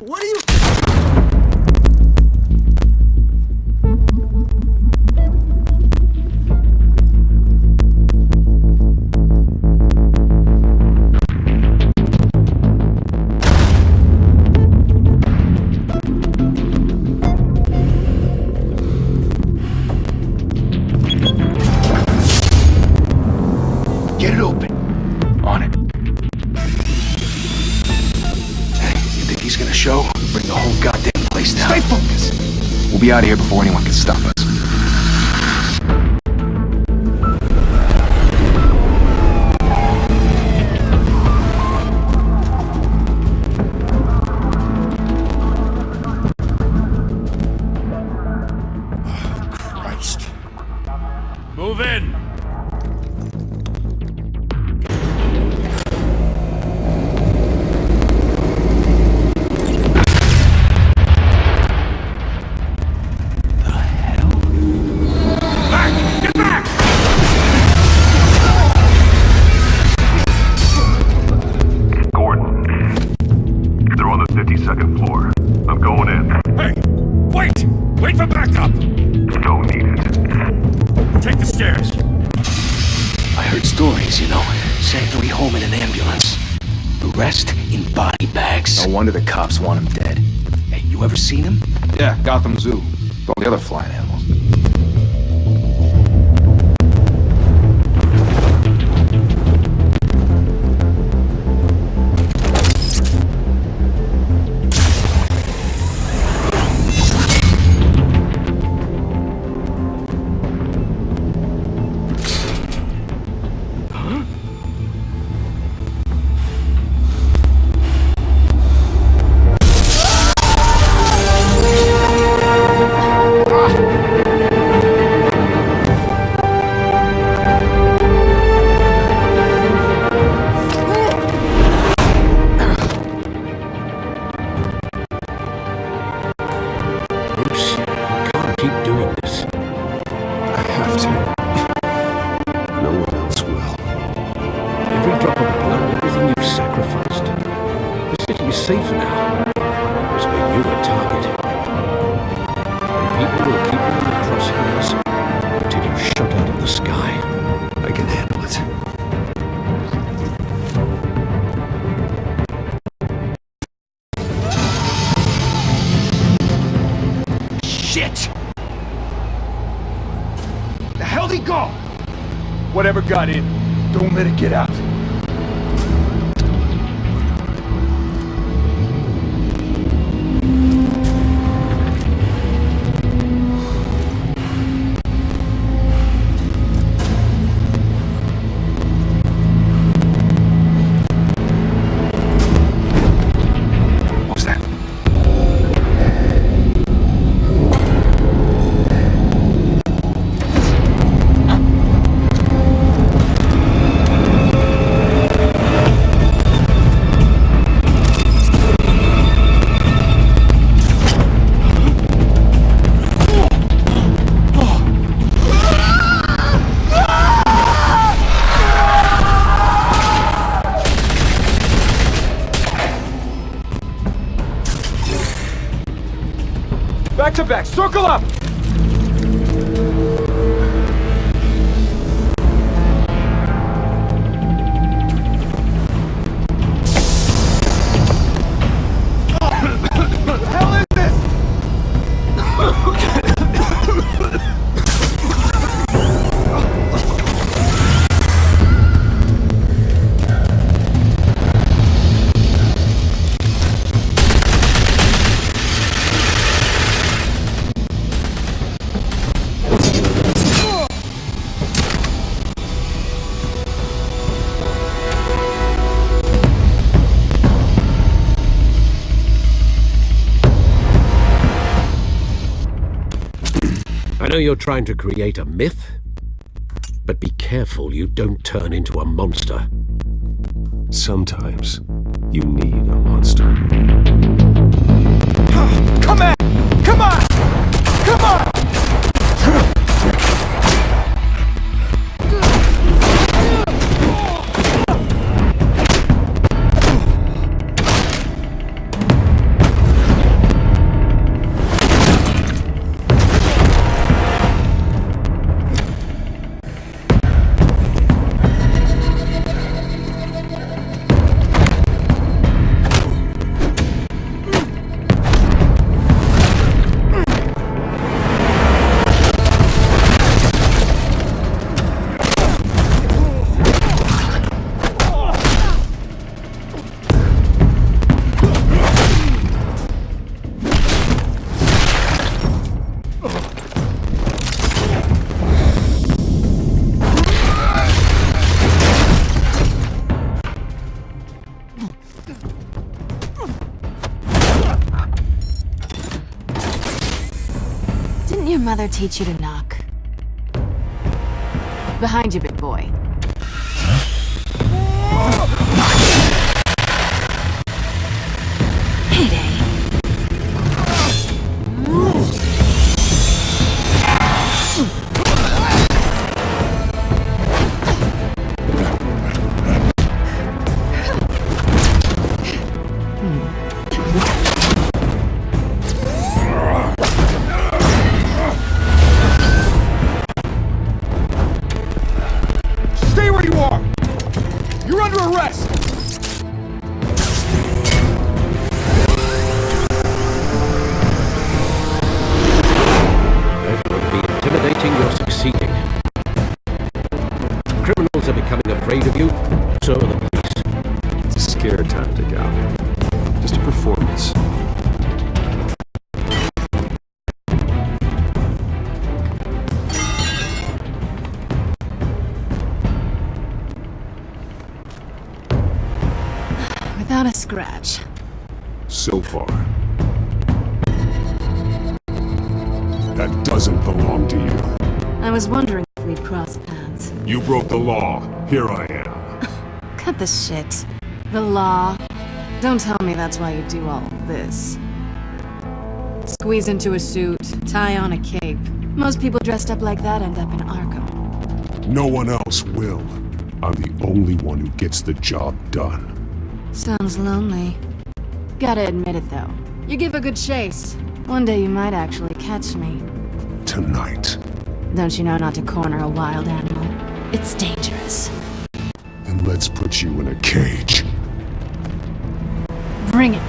What are you... Get it open. On it. Hey, you think he's gonna show? Bring the whole goddamn place down. Stay focused. We'll be out of here before anyone can stop us. Christ. Move in. No wonder the cops want him dead. Hey, you ever seen him? Yeah, Gotham Zoo. With all the other flying animals. Whatever got in, don't let it get out. What's that? Back to back, circle up! What the hell is this? I know you're trying to create a myth, but be careful you don't turn into a monster. Sometimes you need a monster. Come on! Come on! Come on! mother teach you to knock? Behind you, big boy. Heyday. Stay where you are! You're under arrest! Pleasure of be intimidating, you're succeeding. Criminals are becoming afraid of you, so are the police. It's a scare tactic, Al. Just a performance. Without a scratch. So far. That doesn't belong to you. I was wondering if we'd cross paths. You broke the law. Here I am. Cut the shit. The law. Don't tell me that's why you do all this. Squeeze into a suit, tie on a cape. Most people dressed up like that end up in Arkham. No one else will. I'm the only one who gets the job done. Sounds lonely. Gotta admit it though. You give a good chase. One day you might actually catch me. Tonight. Don't you know not to corner a wild animal? It's dangerous. Then let's put you in a cage. Bring it.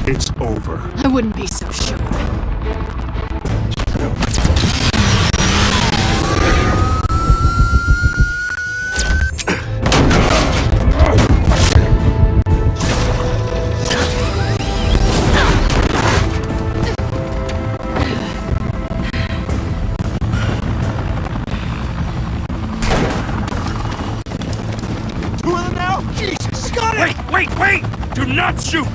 It's over. I wouldn't be so sure. Two of them now? Jesus! Got it! Wait! Do not shoot!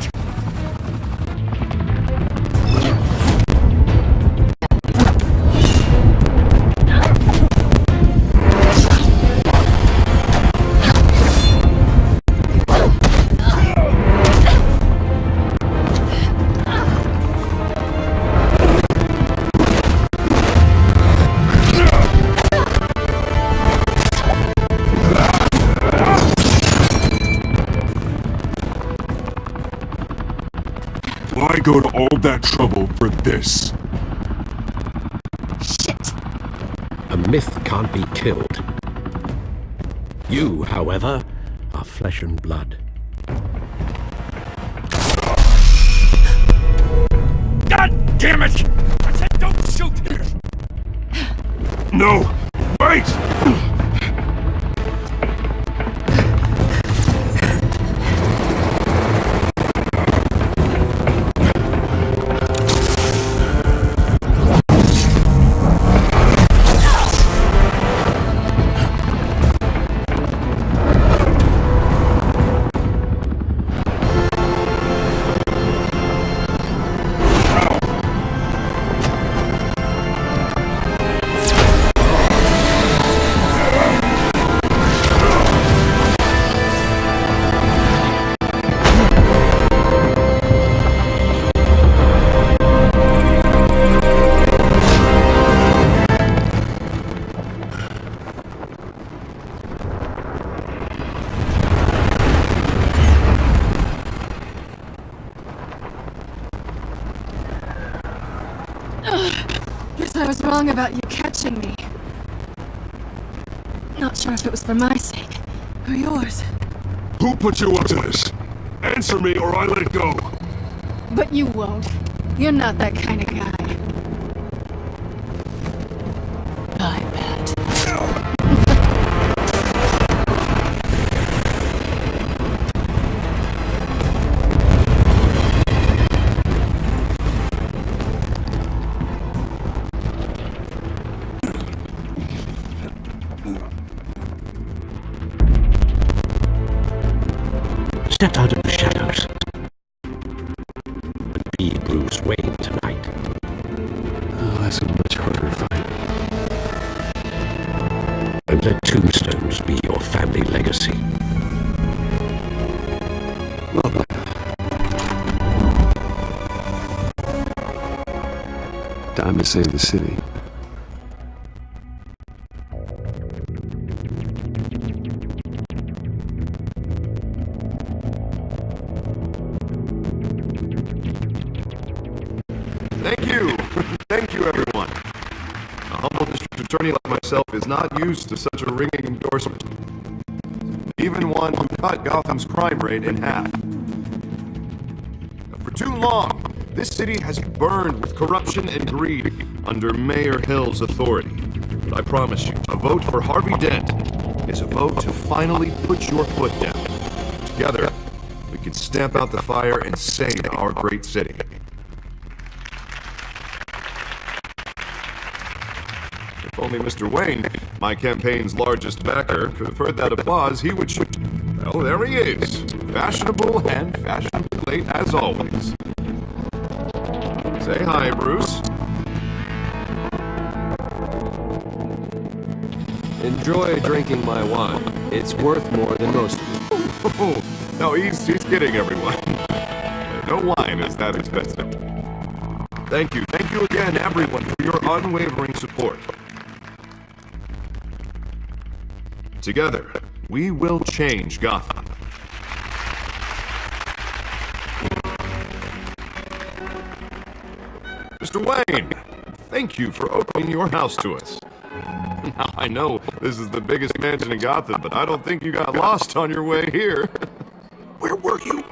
Why go to all that trouble for this? Shit. A myth can't be killed. You, however, are flesh and blood. God damn it! I said don't shoot! No! Wait! touching me. Not sure if it was for my sake or yours. Who put you up to this? Answer me or I let go. But you won't. You're not that kind of guy. I bet. Step out of the shadows. Be Bruce Wayne tonight. Oh, that's a much harder fight. And let tombstones be your family legacy. Well then. Time to save the city. Thank you, everyone. A humble district attorney like myself is not used to such a ringing endorsement. Even one who cut Gotham's crime rate in half. For too long, this city has burned with corruption and greed under Mayor Hill's authority. But I promise you, a vote for Harvey Dent is a vote to finally put your foot down. Together, we can stamp out the fire and save our great city. If only Mr. Wayne, my campaign's largest backer, could have heard that applause, he would well, there he is. Fashionable and fashionably late as always. Say hi, Bruce. Enjoy drinking my wine. It's worth more than most of it. Oh, no, he's kidding, everyone. No wine is that expensive. Thank you again, everyone, for your unwavering support. Together, we will change Gotham. Mr. Wayne, thank you for opening your house to us. Now, I know this is the biggest mansion in Gotham, but I don't think you got lost on your way here. Where were you?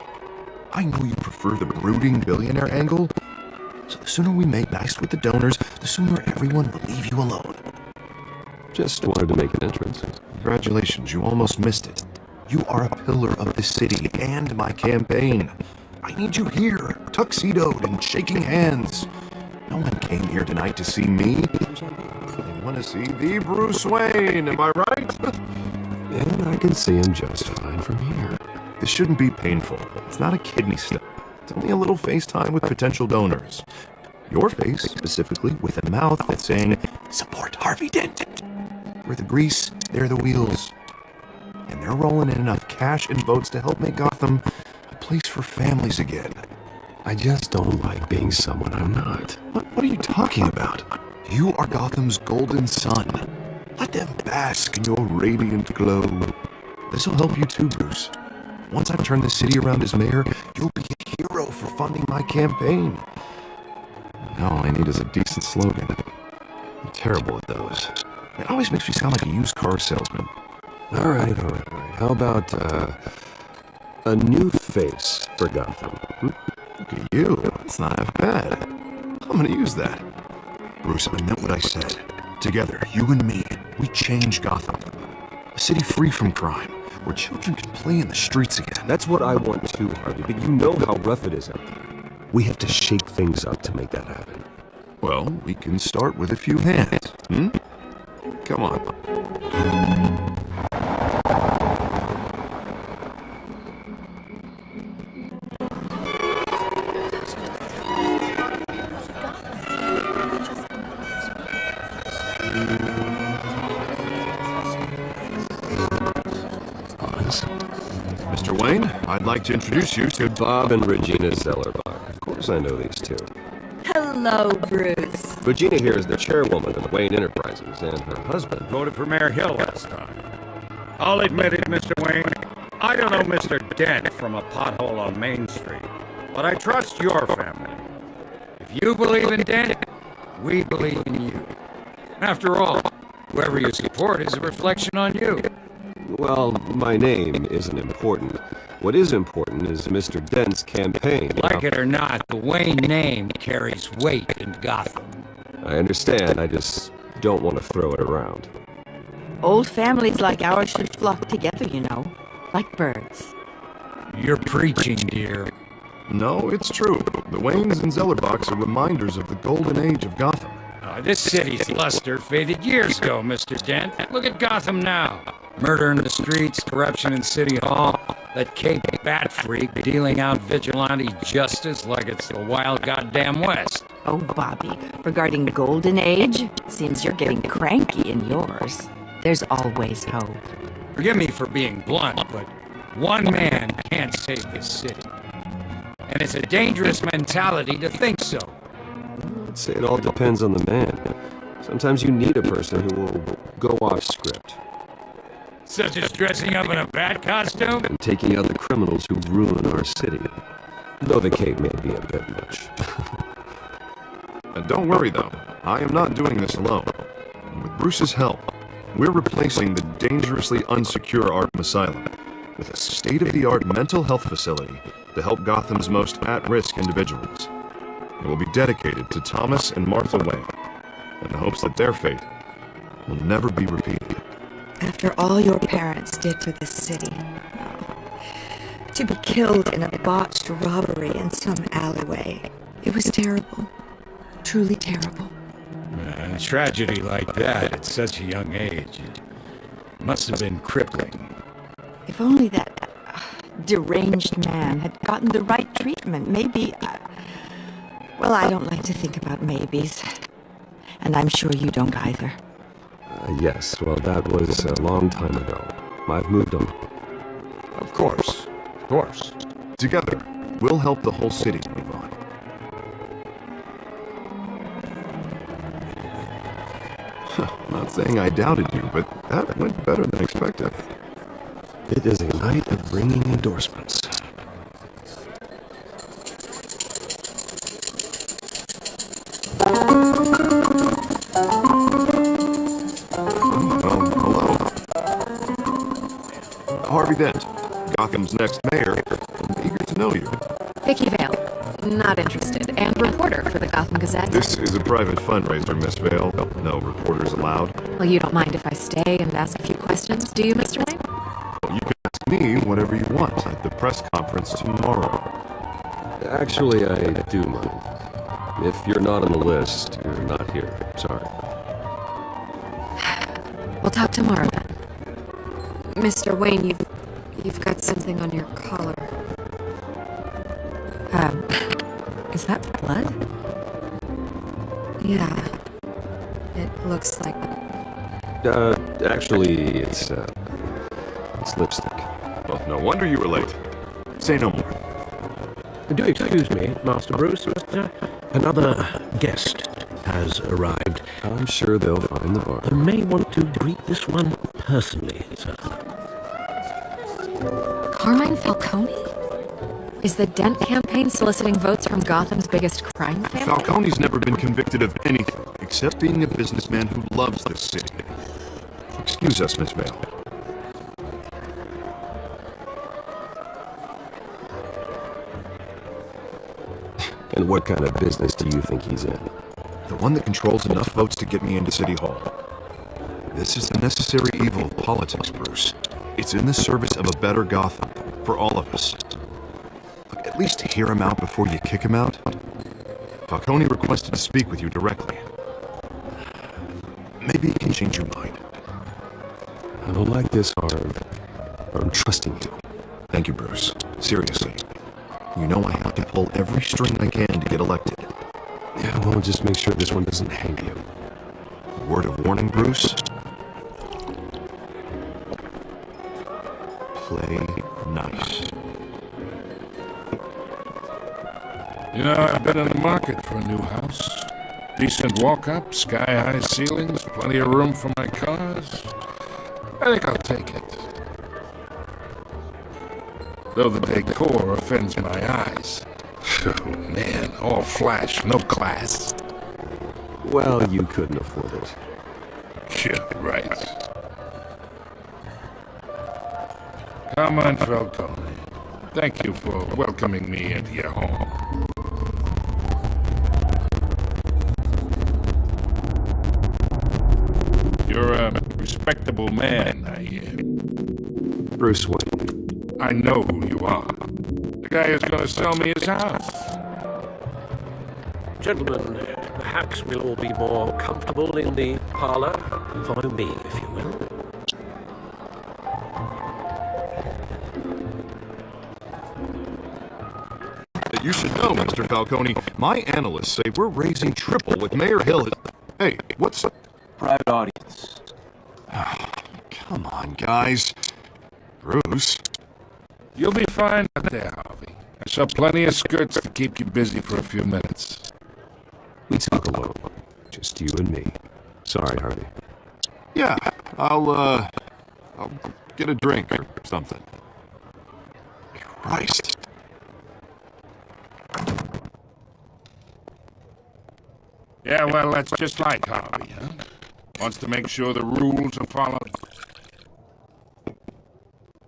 I know you prefer the brooding billionaire angle, so the sooner we make nice with the donors, the sooner everyone will leave you alone. Just wanted to make an entrance. Congratulations, you almost missed it. You are a pillar of this city and my campaign. I need you here, tuxedoed and shaking hands. No one came here tonight to see me. They want to see the Bruce Wayne, am I right? And I can see him just fine from here. This shouldn't be painful. It's not a kidney stone. It's only a little FaceTime with potential donors. Your face, specifically, with a mouth that's saying, support Harvey Dent. We're the grease, they're the wheels. And they're rolling in enough cash and votes to help make Gotham a place for families again. I just don't like being someone I'm not. What are you talking about? You are Gotham's golden sun. Let them bask in your radiant glow. This'll help you too, Bruce. Once I've turned the city around as mayor, you'll be a hero for funding my campaign. All I need is a decent slogan. I'm terrible at those. It always makes me sound like a used car salesman. All right. How about, a new face for Gotham? Look at you. It's not half bad. I'm gonna use that. Bruce, I meant what I said. Together, you and me, we change Gotham. A city free from crime, where children can play in the streets again. That's what I want too, Harvey, but you know how rough it is out there. We have to shake things up to make that happen. Well, we can start with a few hands, Come on. Mr. Wayne, I'd like to introduce you to Bob and Regina Zellerbach. Of course I know these two. Hello, Bruce. Regina here is the chairwoman of the Wayne Enterprises, and her husband Voted for Mayor Hill last time. I'll admit it, Mr. Wayne. I don't know Mr. Dent from a pothole on Main Street, but I trust your family. If you believe in Dent, we believe in you. After all, whoever you support is a reflection on you. Well, my name isn't important. What is important is Mr. Dent's campaign. Like it or not, the Wayne name carries weight in Gotham. I understand, I just don't want to throw it around. Old families like ours should flock together, you know, like birds. You're preaching, dear. No, it's true. The Waynes and Zellerbachs are reminders of the golden age of Gotham. This city's luster faded years ago, Mr. Dent. Look at Gotham now. Murder in the streets, corruption in City Hall, that Cape Bat freak dealing out vigilante justice like it's the wild goddamn West. Oh, Bobby, regarding Golden Age, seems you're getting cranky in yours. There's always hope. Forgive me for being blunt, but one man can't save this city. And it's a dangerous mentality to think so. I'd say it all depends on the man. Sometimes you need a person who will go off script. Such as dressing up in a bat costume? And taking out the criminals who ruin our city. Though the cape may be a bit much. And don't worry though, I am not doing this alone. With Bruce's help, we're replacing the dangerously unsecure Arkham Asylum with a state-of-the-art mental health facility to help Gotham's most at-risk individuals. It will be dedicated to Thomas and Martha Wayne, in the hopes that their fate will never be repeated. After all your parents did for this city, to be killed in a botched robbery in some alleyway, it was terrible. Truly terrible. A tragedy like that at such a young age, it must have been crippling. If only that deranged man had gotten the right treatment, maybe... well, I don't like to think about maybes. And I'm sure you don't either. Yes, well, that was a long time ago. I've moved on. Of course. Of course. Together, we'll help the whole city move on. Not saying I doubted you, but that went better than expected. It is a night of ringing endorsements. Hello. Harvey Dent, Gotham's next mayor. I'm eager to know you. Vicky Vale. Not interested. And reporter for the Gotham Gazette. This is a private fundraiser, Miss Vale. No reporters allowed. Well, you don't mind if I stay and ask a few questions, do you, Mr. Wayne? Well, you can ask me whatever you want at the press conference tomorrow. Actually, I do mind. If you're not on the list, you're not here. Sorry. We'll talk tomorrow then. Mr. Wayne, you've got something on your collar. Is that blood? Yeah. It looks like... Actually, it's lipstick. Well, no wonder you were late. Say no more. Do excuse me, Master Bruce, but another guest has arrived. I'm sure they'll find the bar. I may want to greet this one personally, sir. Carmine Falcone? Is the Dent campaign soliciting votes from Gotham's biggest crime family? Falcone's never been convicted of anything except being a businessman who loves this city. Excuse us, Miss Vale. And what kind of business do you think he's in? The one that controls enough votes to get me into City Hall. This is the necessary evil of politics, Bruce. It's in the service of a better Gotham, for all of us. Look, at least hear him out before you kick him out. Falcone requested to speak with you directly. Maybe he can change your mind. I don't like this, Harv. I'm trusting you. Thank you, Bruce. Seriously. You know I have to pull every string I can to get elected. Yeah, well, just make sure this one doesn't hang you. Word of warning, Bruce? Play nice. You know, I've been in the market for a new house. Decent walk-up, sky-high ceilings, plenty of room for my cars. I think I'll take it. Though the decor offends my eyes. Oh, man, all flash, no class. Well, you couldn't afford it. Yeah, right. Come on, Falcone. Thank you for welcoming me into your home. You're a respectable man, I hear. Bruce Wayne. I know who you are. The guy who's going to sell me his house. Gentlemen, perhaps we'll all be more comfortable in the parlor. Follow me, if you will. You should know, Mr. Falcone, my analysts say we're raising triple what Mayor Hill has... Hey, what's... Private audience. Come on, guys. Bruce? You'll be fine out there, Harvey. I saw plenty of skirts to keep you busy for a few minutes. We talk alone. Just you and me. Sorry, Harvey. Yeah, I'll get a drink or something. Christ. Yeah, well, that's just like Harvey, huh? Wants to make sure the rules are followed.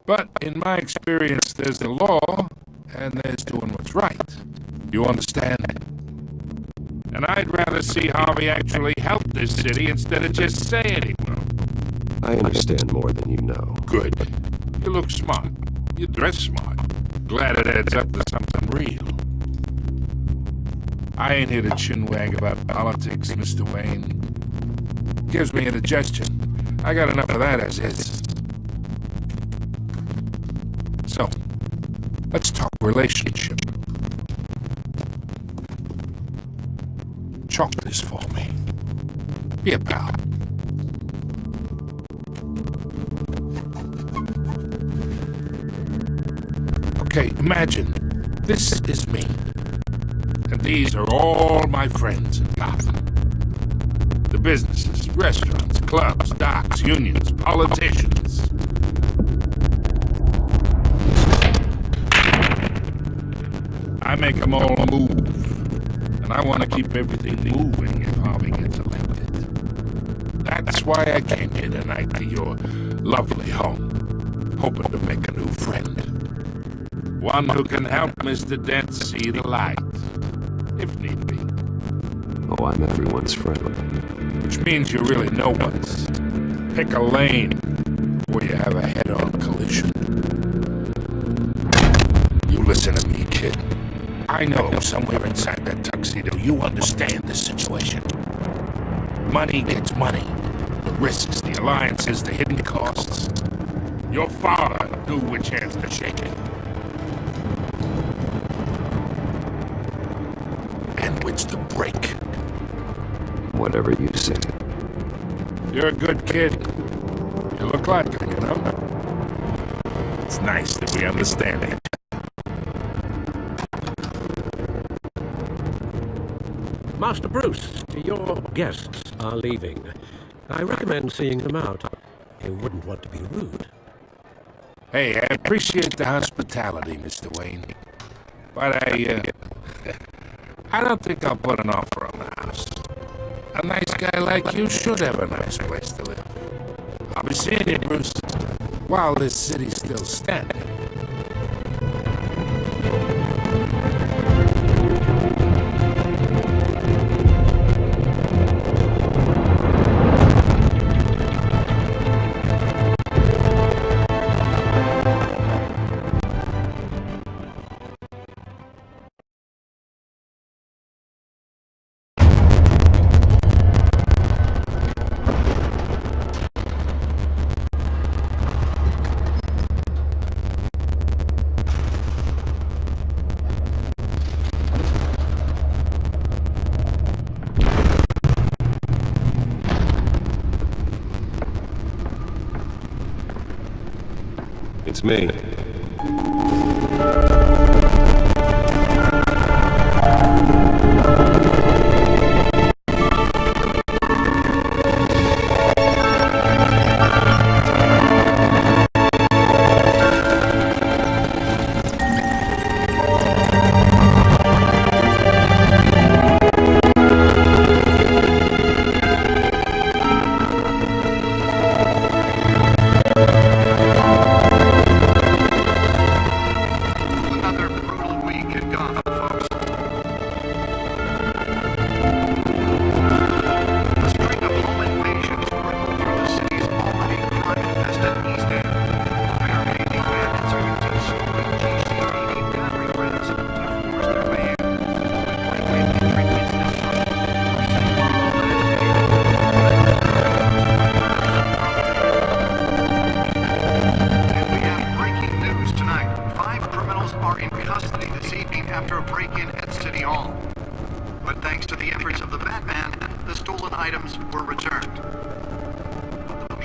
But in my experience, there's the law, and there's doing what's right. You understand? And I'd rather see Harvey actually help this city instead of just saying he will. I understand more than you know. Good. You look smart. You dress smart. Glad it adds up to something real. I ain't here to chinwag about politics, Mr. Wayne. Gives me indigestion. I got enough of that as is. So, let's talk relationship. Chalk this for me. Be a pal. Okay, imagine this is me. And these are all my friends in Gotham. The businesses, restaurants, clubs, docks, unions, politicians. I make them all move. And I want to keep everything moving if Harvey gets elected. That's why I came here tonight to your lovely home, hoping to make a new friend. One who can help Mr. Dent see the light, if need be. Oh, I'm everyone's friend. Which means you're really no one's. Pick a lane before you have a head-on collision. You listen to me, kid. I know somewhere inside that tuxedo you understand the situation. Money gets money. The risks, the alliances, the hidden costs. Your father knew which hands to shake it. And which to break. Whatever you say. You're a good kid. You look like it, you know? It's nice that we understand it. Master Bruce, your guests are leaving. I recommend seeing them out. You wouldn't want to be rude. Hey, I appreciate the hospitality, Mr. Wayne. But I don't think I'll put an offer on the house. A nice guy like you should have a nice place to live. I'll be seeing you, Bruce, while this city's still standing. It's me.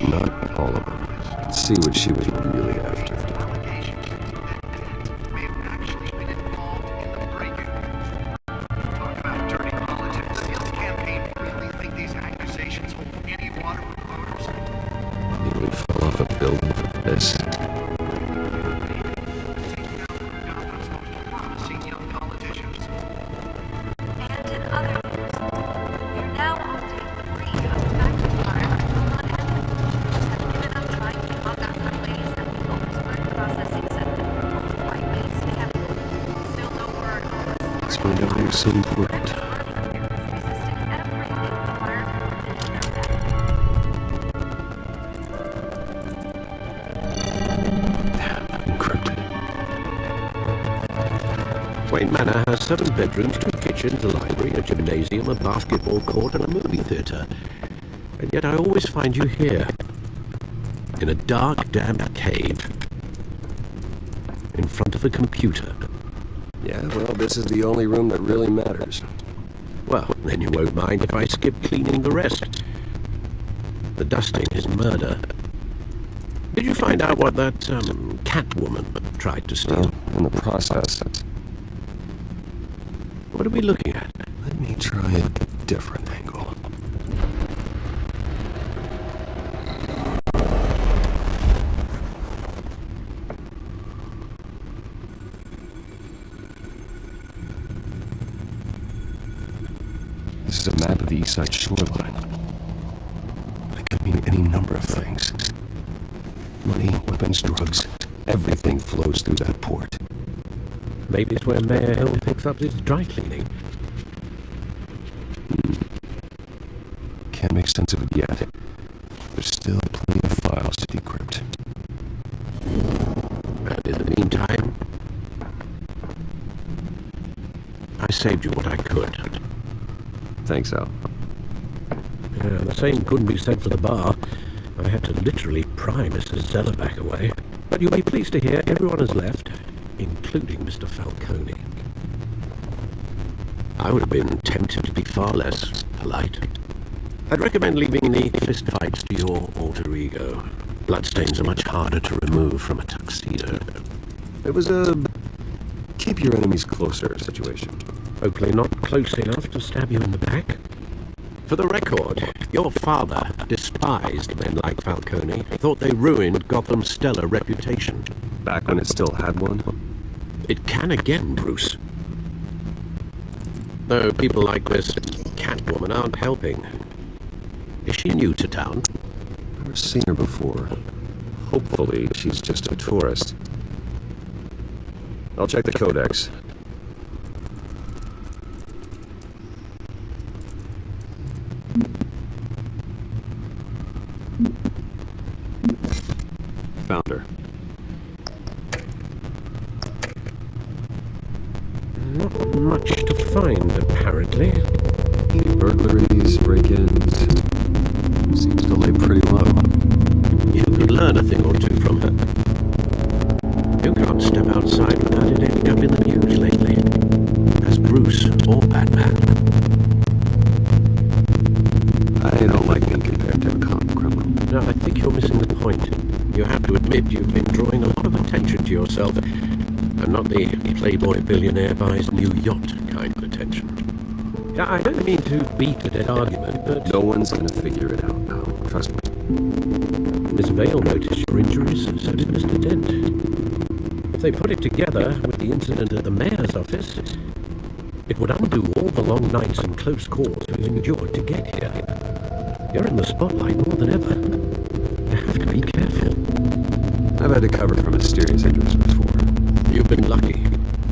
Not all of them. Let's see what she was really after. Nearly fell off a building for this. Let's find out what's so important. Encrypted. Wayne Manor has 7 bedrooms, 2 kitchens, a library, a gymnasium, a basketball court, and a movie theatre. And yet I always find you here, in a dark, damp cave, in front of a computer. Yeah, well, this is the only room that really matters. Well, then you won't mind if I skip cleaning the rest. The dusting is murder. Did you find out what that, Catwoman tried to steal? Well, in the process. What are we looking at? Let me try a different angle. This is a map of the East Side shoreline. It could mean any number of things. Money, weapons, drugs. Everything flows through that port. Maybe it's where Mayor Hill picks up his dry cleaning. Can't make sense of it yet. There's still plenty of files to decrypt. And in the meantime, I saved you what I could. Thanks, Al. Yeah, the same couldn't be said for the bar. I had to literally pry Mrs. Zeller back away. But you'll be pleased to hear everyone has left, including Mr. Falcone. I would have been tempted to be far less polite. I'd recommend leaving the fistfights to your alter ego. Bloodstains are much harder to remove from a tuxedo. It was a keep your enemies closer situation. Hopefully not close enough to stab you in the back. For the record, your father despised men like Falcone, thought they ruined Gotham's stellar reputation. Back when it still had one? It can again, Bruce. Though people like this Catwoman aren't helping. Is she new to town? Never seen her before. Hopefully, she's just a tourist. I'll check the codex. Found her. Not much to find, apparently. Burglaries, break-ins. Seems to lay pretty low. You could learn a thing or two from her. You can't step outside without it ending up in the news lately. As Bruce or Batman. I don't like being compared to a common criminal. No, I think you're missing the point. You have to admit you've been drawing a lot of attention to yourself, and not the playboy billionaire buys new yacht kind of attention. Yeah, I don't mean to beat a dead argument, but... No one's gonna figure it out now, trust me. Miss Vale noticed your injuries, and so did Mr. Dent. If they put it together with the incident at the mayor's office, it would undo all the long nights and close calls you've endured to get here. You're in the spotlight more than ever. You have to be careful. I've had to cover for mysterious injuries before. You've been lucky.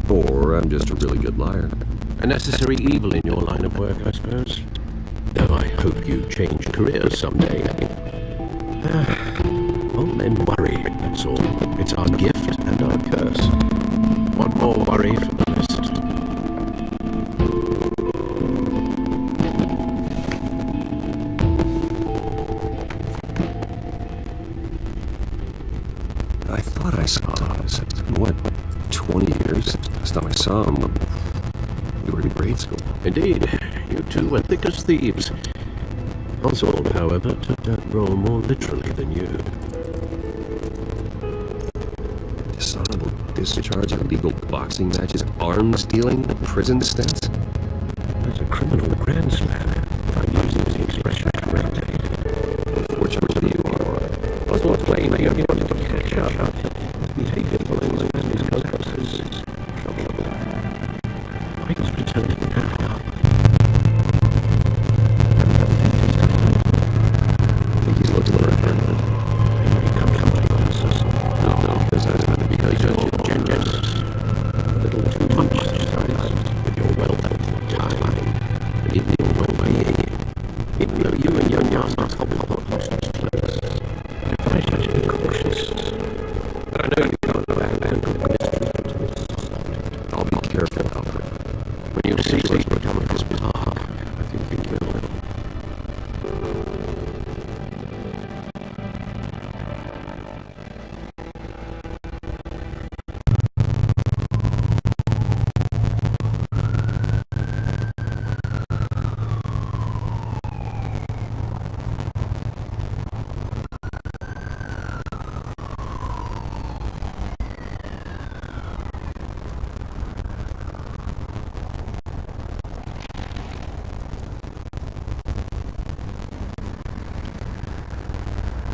Or I'm just a really good liar. A necessary evil in your line of work, I suppose. Though I hope you change careers someday. Old men worry, that's all. It's our gift and our curse. One more worry for the list. I thought I saw Thomas. In what, 20 years? Last time I saw him, we were in grade school. Indeed, you two were thick as thieves. Oswald, however, took that role more literally than you. Dishonorable discharge, illegal boxing matches, arms dealing, prison stints. That's a criminal grand slam, if I'm using the expression correctly. Unfortunately, you are right. Oswald claimed he only wanted to catch up. His behavior following his family's collapse is troublable. Michael's returning now. I think he's looking for a friend. Maybe he comes from the officers. No, this has to be because you're Gengis. A little too much with your wealth of time and in your well-being. Even though you and your young are hostage close. I advise you to be cautious. I know you can't go out and put this I'll be careful, Alfred. when you see what's become of this park. I think you will.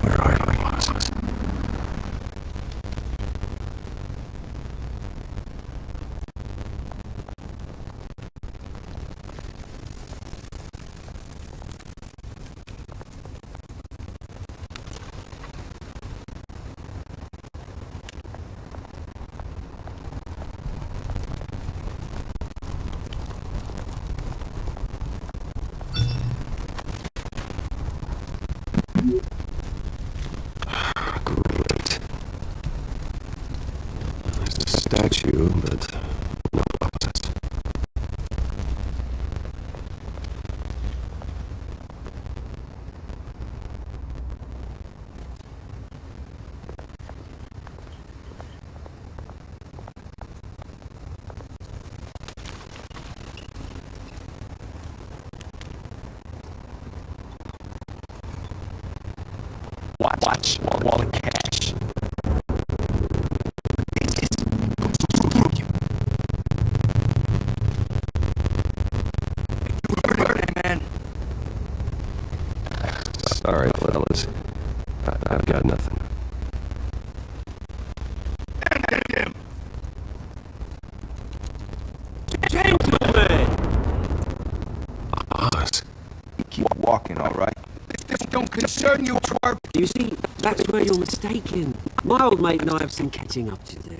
Where are you, bosses? Great. There's a statue, but no bosses. Watch, wall of cash. Sorry, fellas. I've got nothing. Oz. Keep walking, all right? This don't concern you, twerp. You see, that's where you're mistaken. My old mate and I have some catching up to do.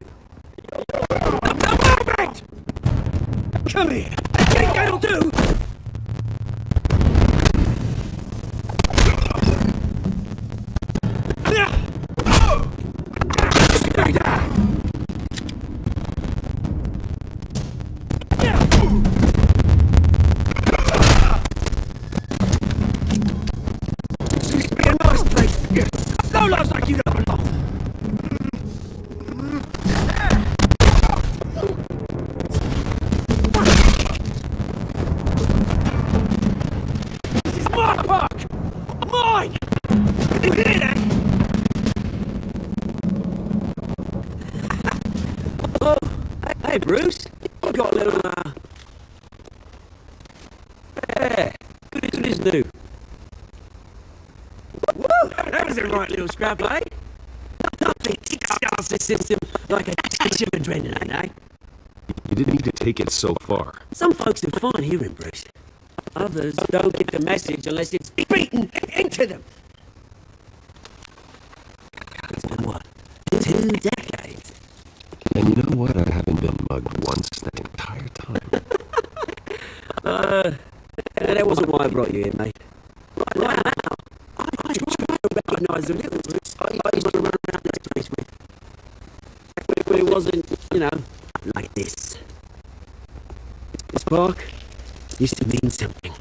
Come here! That'll do! No lives like you don't belong! This is my park! Mine! You hear that? Oh, hey Bruce, you got a little, yeah, good as new. Woo! That was a right little scrap, eh? Nothing starts the system like a dash of adrenaline, eh? You didn't need to take it so far. Some folks are fine hearing, Bruce. Others don't get the message unless it's beaten into them. It's been what? 2 decades? And you know what? I haven't been mugged once that entire time. That wasn't why I brought you here, mate. Right now, I try to recognise the little Bruce I used to run around this place with. But it wasn't, you know, like this. This park used to mean something.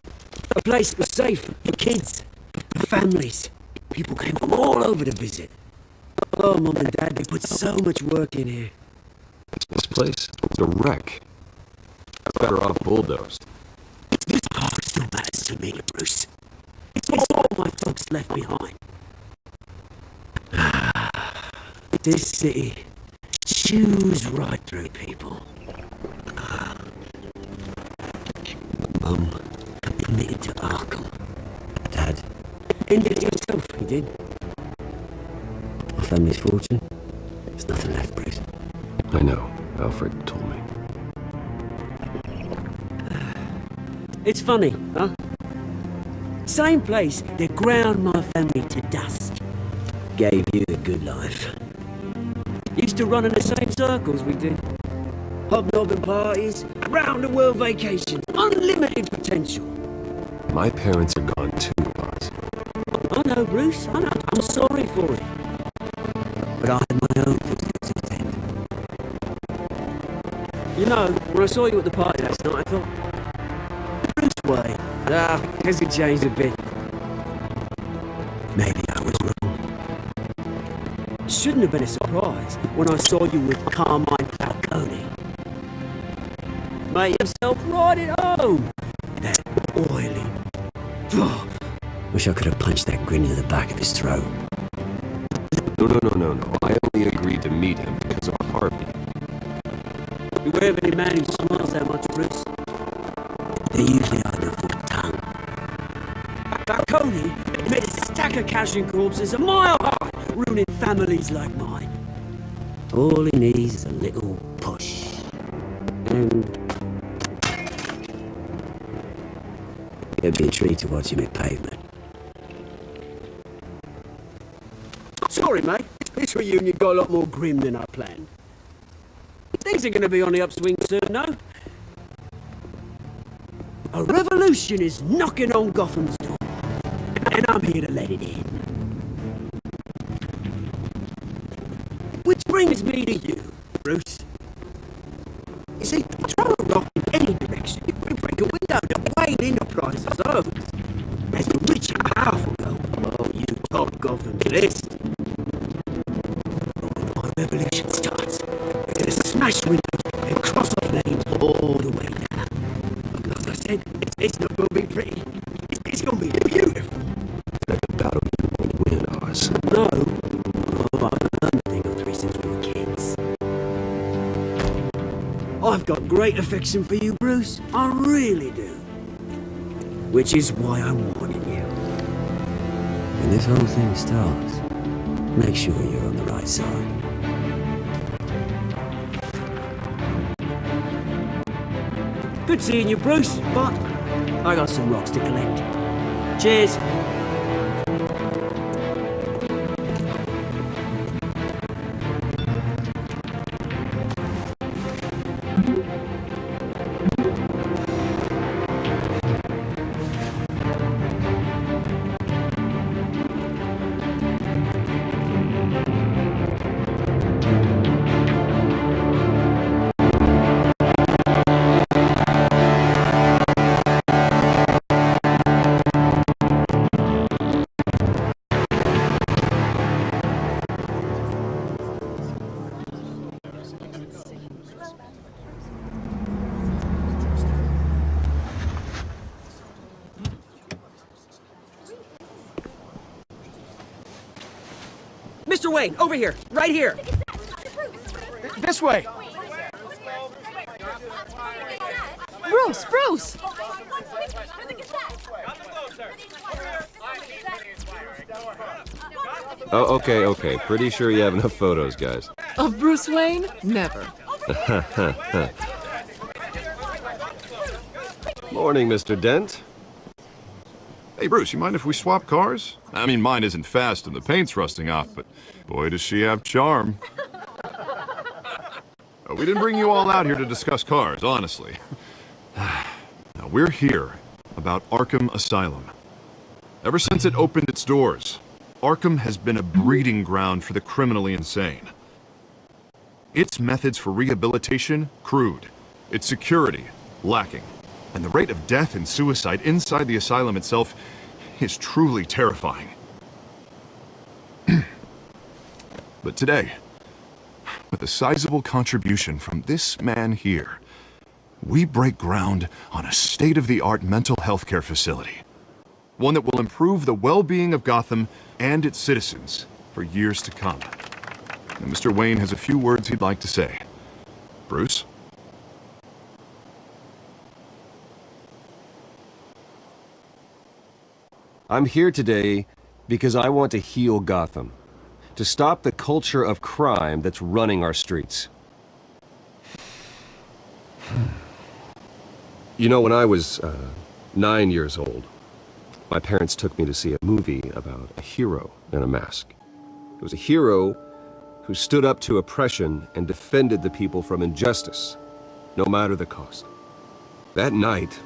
A place was safe for kids, for families. People came from all over to visit. Oh, Mum and Dad, they put so much work in here. This place was a wreck. Better off bulldozed. This park still matters to me, Bruce. It's all my folks left behind. This city chews right through people. Mum admitted to Arkham. Dad ended it himself, he did. My family's fortune, there's nothing left, Bruce. I know. Alfred told me. It's funny, huh? Same place that ground my family to dust. Gave you the good life. Used to run in the same circles we did. Hobnobbing parties, round-the-world vacations, unlimited potential. My parents are gone too, Boss. I know, Bruce. I know. I'm sorry for it. But I had my own business to attend. You know, when I saw you at the party last night, I thought, Bruce Wayne. Has it changed a bit? Maybe I was wrong. Shouldn't have been a surprise when I saw you with Carmine Falcone. Made yourself right at home. That oily. Wish I could have punched that grin in the back of his throat. No. I only agreed to meet him because of Harvey. Beware of any man who smiles that much, Bruce. They usually have a full tongue. Falcone made a stack of cashing corpses a mile high, ruining families like mine. All he needs is a little push. And it'd be a treat to watch him hit pavement. Sorry, mate. This reunion got a lot more grim than I planned. Things are going to be on the upswing soon, no? A revolution is knocking on Gotham's door, and I'm here to let it in. Which brings me to you, Bruce. You see, throw a rock in any direction, you can break a window that Wayne Enterprises owns. As the rich and powerful go, oh, you top Gotham's list. But when my revolution starts, we're going to smash windows and cross off names all the way down. Like I said, it's not going to be pretty. It's going to be beautiful. That battle you won't win, Oz. No. Oh, I've learned a thing or three since we were kids. I've got great affection for you, Bruce. I really do. Which is why I'm warning you. When this whole thing starts, make sure you're on the right side. Good seeing you, Bruce, but I got some rocks to collect. Cheers. Mr. Wayne, over here, right here. This way. Bruce! Oh, okay. Pretty sure you have enough photos, guys. Of Bruce Wayne? Never. Morning, Mr. Dent. Hey, Bruce, you mind if we swap cars? I mean, mine isn't fast and the paint's rusting off, but boy, does she have charm. We didn't bring you all out here to discuss cars, honestly. Now, we're here about Arkham Asylum. Ever since it opened its doors, Arkham has been a breeding ground for the criminally insane. Its methods for rehabilitation, crude. Its security, lacking. And the rate of death and suicide inside the asylum itself is truly terrifying. But today, with a sizable contribution from this man here, we break ground on a state-of-the-art mental health care facility. One that will improve the well-being of Gotham and its citizens for years to come. And Mr. Wayne has a few words he'd like to say. Bruce? I'm here today because I want to heal Gotham. To stop the culture of crime that's running our streets. You know, when I was 9 years old, my parents took me to see a movie about a hero in a mask. It was a hero who stood up to oppression and defended the people from injustice, no matter the cost. That night,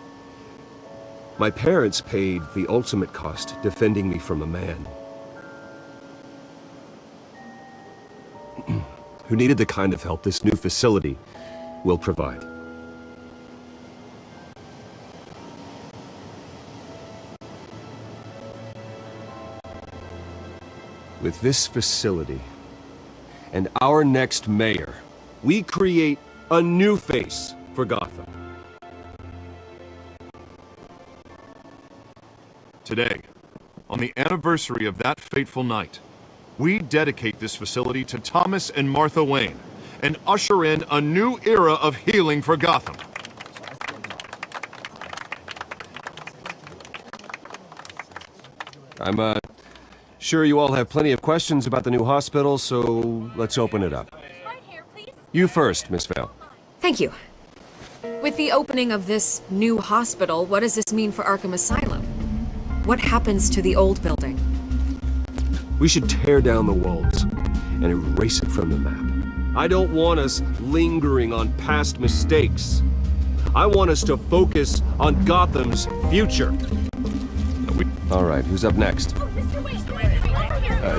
my parents paid the ultimate cost defending me from a man who needed the kind of help this new facility will provide. With this facility and our next mayor, we create a new face for Gotham. Today, on the anniversary of that fateful night, we dedicate this facility to Thomas and Martha Wayne and usher in a new era of healing for Gotham. I'm sure you all have plenty of questions about the new hospital, so let's open it up. You first, Miss Vale. Thank you. With the opening of this new hospital, what does this mean for Arkham Asylum? What happens to the old building? We should tear down the walls and erase it from the map. I don't want us lingering on past mistakes. I want us to focus on Gotham's future. All right, who's up next?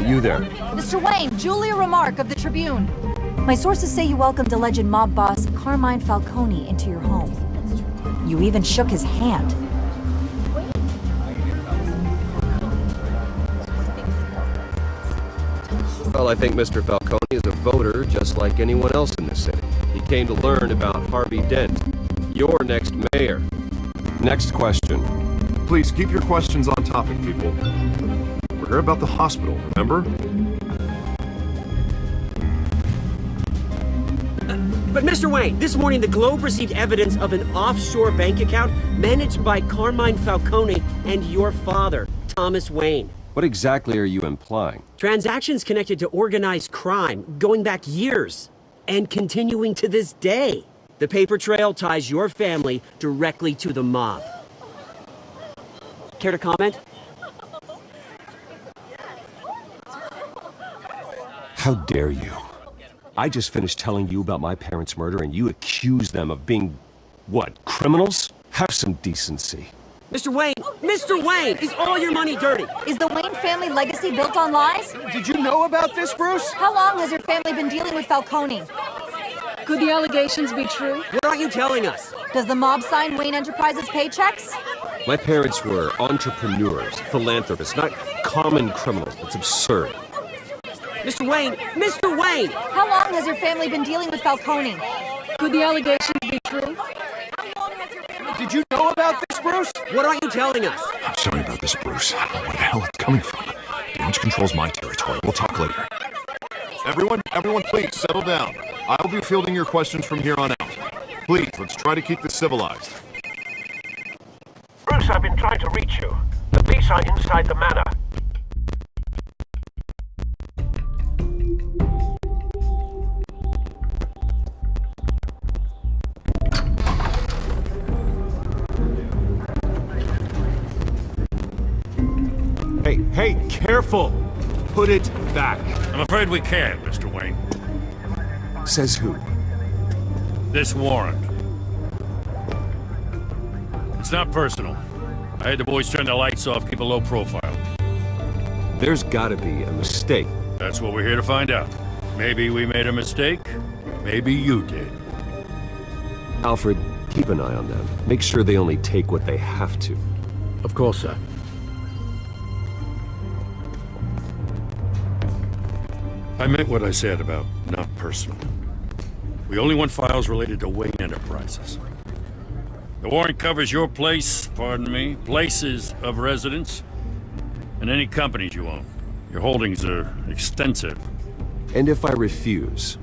You there. Mr. Wayne, Julia Remark of the Tribune. My sources say you welcomed alleged mob boss Carmine Falcone into your home. You even shook his hand. Well, I think Mr. Falcone is a voter just like anyone else in this city. He came to learn about Harvey Dent, your next mayor. Next question. Please keep your questions on topic, people. We're here about the hospital, remember? But Mr. Wayne, this morning the Globe received evidence of an offshore bank account managed by Carmine Falcone and your father, Thomas Wayne. What exactly are you implying? Transactions connected to organized crime, going back years, and continuing to this day. The paper trail ties your family directly to the mob. Care to comment? How dare you? I just finished telling you about my parents' murder and you accuse them of being, what, criminals? Have some decency. Mr. Wayne! Mr. Wayne! Is all your money dirty? Is the Wayne family legacy built on lies? Did you know about this, Bruce? How long has your family been dealing with Falcone? Could the allegations be true? What aren't you telling us? Does the mob sign Wayne Enterprises paychecks? My parents were entrepreneurs, philanthropists, not common criminals. It's absurd. Mr. Wayne! Mr. Wayne! How long has your family been dealing with Falcone? Could the allegations be true? Did you know about this, Bruce? What aren't you telling us? I'm sorry about this, Bruce. I don't know where the hell it's coming from. Damage control's my territory. We'll talk later. Everyone, please, settle down. I'll be fielding your questions from here on out. Please, let's try to keep this civilized. Bruce, I've been trying to reach you. The police are inside the manor. Hey, careful! Put it back. I'm afraid we can't, Mr. Wayne. Says who? This warrant. It's not personal. I had the boys turn the lights off, keep a low profile. There's gotta be a mistake. That's what we're here to find out. Maybe we made a mistake. Maybe you did. Alfred, keep an eye on them. Make sure they only take what they have to. Of course, sir. I meant what I said about not personal. We only want files related to Wayne Enterprises. The warrant covers your place, pardon me, places of residence, and any companies you own. Your holdings are extensive. And if I refuse?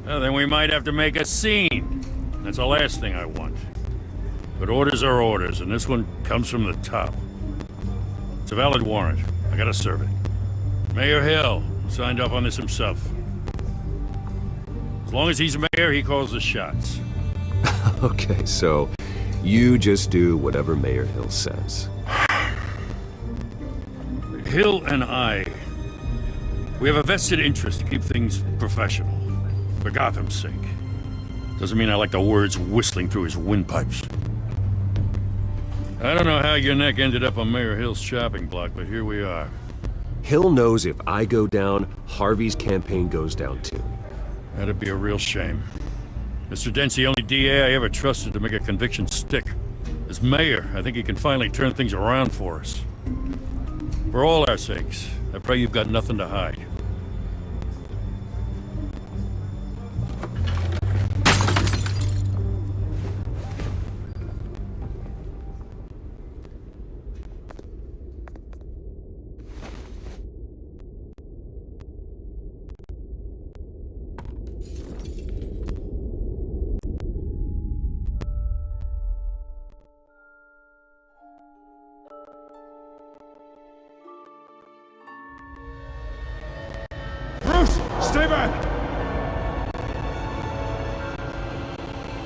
Well, then we might have to make a scene. That's the last thing I want. But orders are orders, and this one comes from the top. It's a valid warrant. I gotta serve it. Mayor Hill signed off on this himself. As long as he's mayor, he calls the shots. Okay, so you just do whatever Mayor Hill says. Hill and I, we have a vested interest to keep things professional. For Gotham's sake. Doesn't mean I like the words whistling through his windpipes. I don't know how your neck ended up on Mayor Hill's shopping block, but here we are. Hill knows if I go down, Harvey's campaign goes down too. That'd be a real shame. Mr. Dent's the only DA I ever trusted to make a conviction stick. As mayor, I think he can finally turn things around for us. For all our sakes, I pray you've got nothing to hide. Stay back!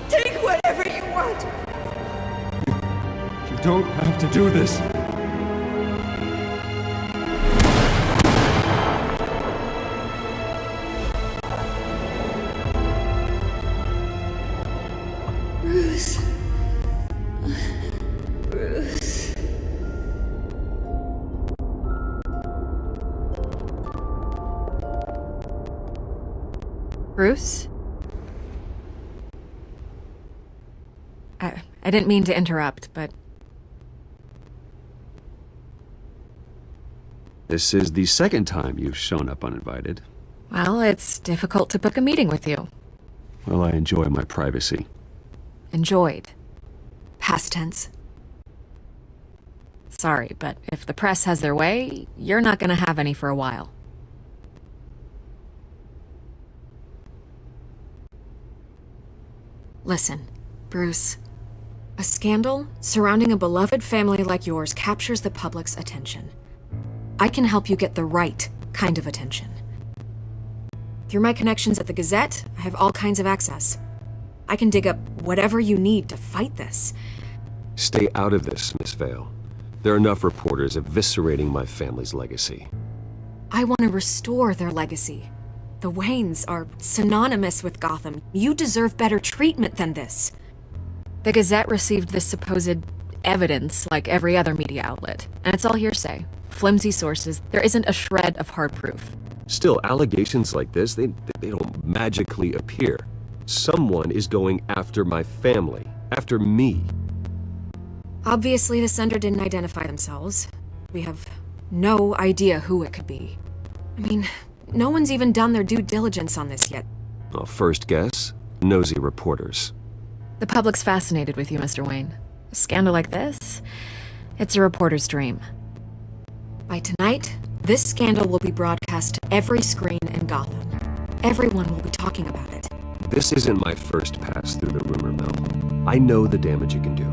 Take whatever you want. You don't have to do this. Bruce. Bruce. Bruce? I didn't mean to interrupt, but... This is the second time you've shown up uninvited. Well, it's difficult to book a meeting with you. Well, I enjoy my privacy. Enjoyed. Past tense. Sorry, but if the press has their way, you're not gonna have any for a while. Listen, Bruce. A scandal surrounding a beloved family like yours captures the public's attention. I can help you get the right kind of attention. Through my connections at the Gazette, I have all kinds of access. I can dig up whatever you need to fight this. Stay out of this, Miss Vale. There are enough reporters eviscerating my family's legacy. I want to restore their legacy. The Waynes are synonymous with Gotham. You deserve better treatment than this. The Gazette received this supposed evidence like every other media outlet, and it's all hearsay. Flimsy sources. There isn't a shred of hard proof. Still, allegations like this, they don't magically appear. Someone is going after my family, after me. Obviously, the sender didn't identify themselves. We have no idea who it could be. I mean, no one's even done their due diligence on this yet. Well, first guess, nosy reporters. The public's fascinated with you, Mr. Wayne. A scandal like this? It's a reporter's dream. By tonight, this scandal will be broadcast to every screen in Gotham. Everyone will be talking about it. This isn't my first pass through the rumor mill. I know the damage it can do.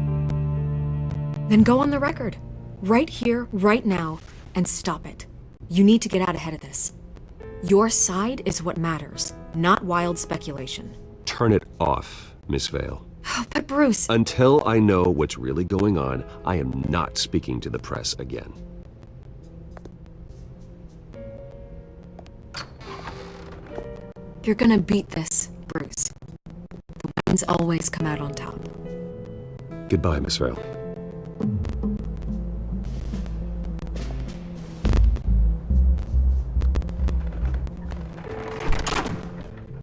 Then go on the record. Right here, right now, and stop it. You need to get out ahead of this. Your side is what matters, not wild speculation. Turn it off, Miss Vale. Oh, but Bruce... Until I know what's really going on, I am not speaking to the press again. You're gonna beat this, Bruce. The Waynes always come out on top. Goodbye, Miss Vale.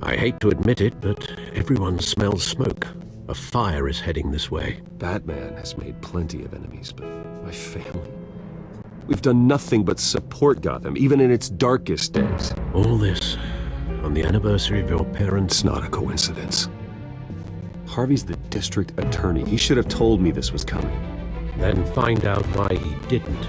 I hate to admit it, but everyone smells smoke. A fire is heading this way. Batman has made plenty of enemies, but my family... We've done nothing but support Gotham, even in its darkest days. All this on the anniversary of your parents'... It's not a coincidence. Harvey's the district attorney. He should have told me this was coming. Then find out why he didn't.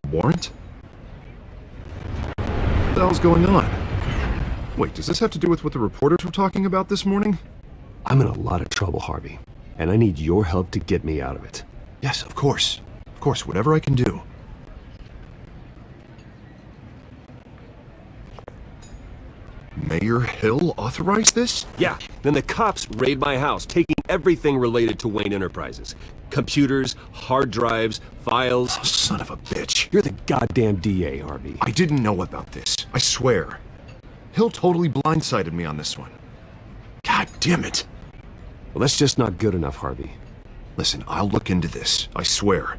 Warrant? What the hell's going on? Wait, does this have to do with what the reporters were talking about this morning? I'm in a lot of trouble, Harvey, and I need your help to get me out of it. Yes, of course. Of course, whatever I can do. Mayor Hill authorized this? Yeah, then the cops raid my house, taking everything related to Wayne Enterprises. Computers, hard drives, files. Oh, son of a bitch. You're the goddamn DA, Harvey. I didn't know about this. I swear. Hill totally blindsided me on this one. God damn it. Well, that's just not good enough, Harvey. Listen, I'll look into this. I swear.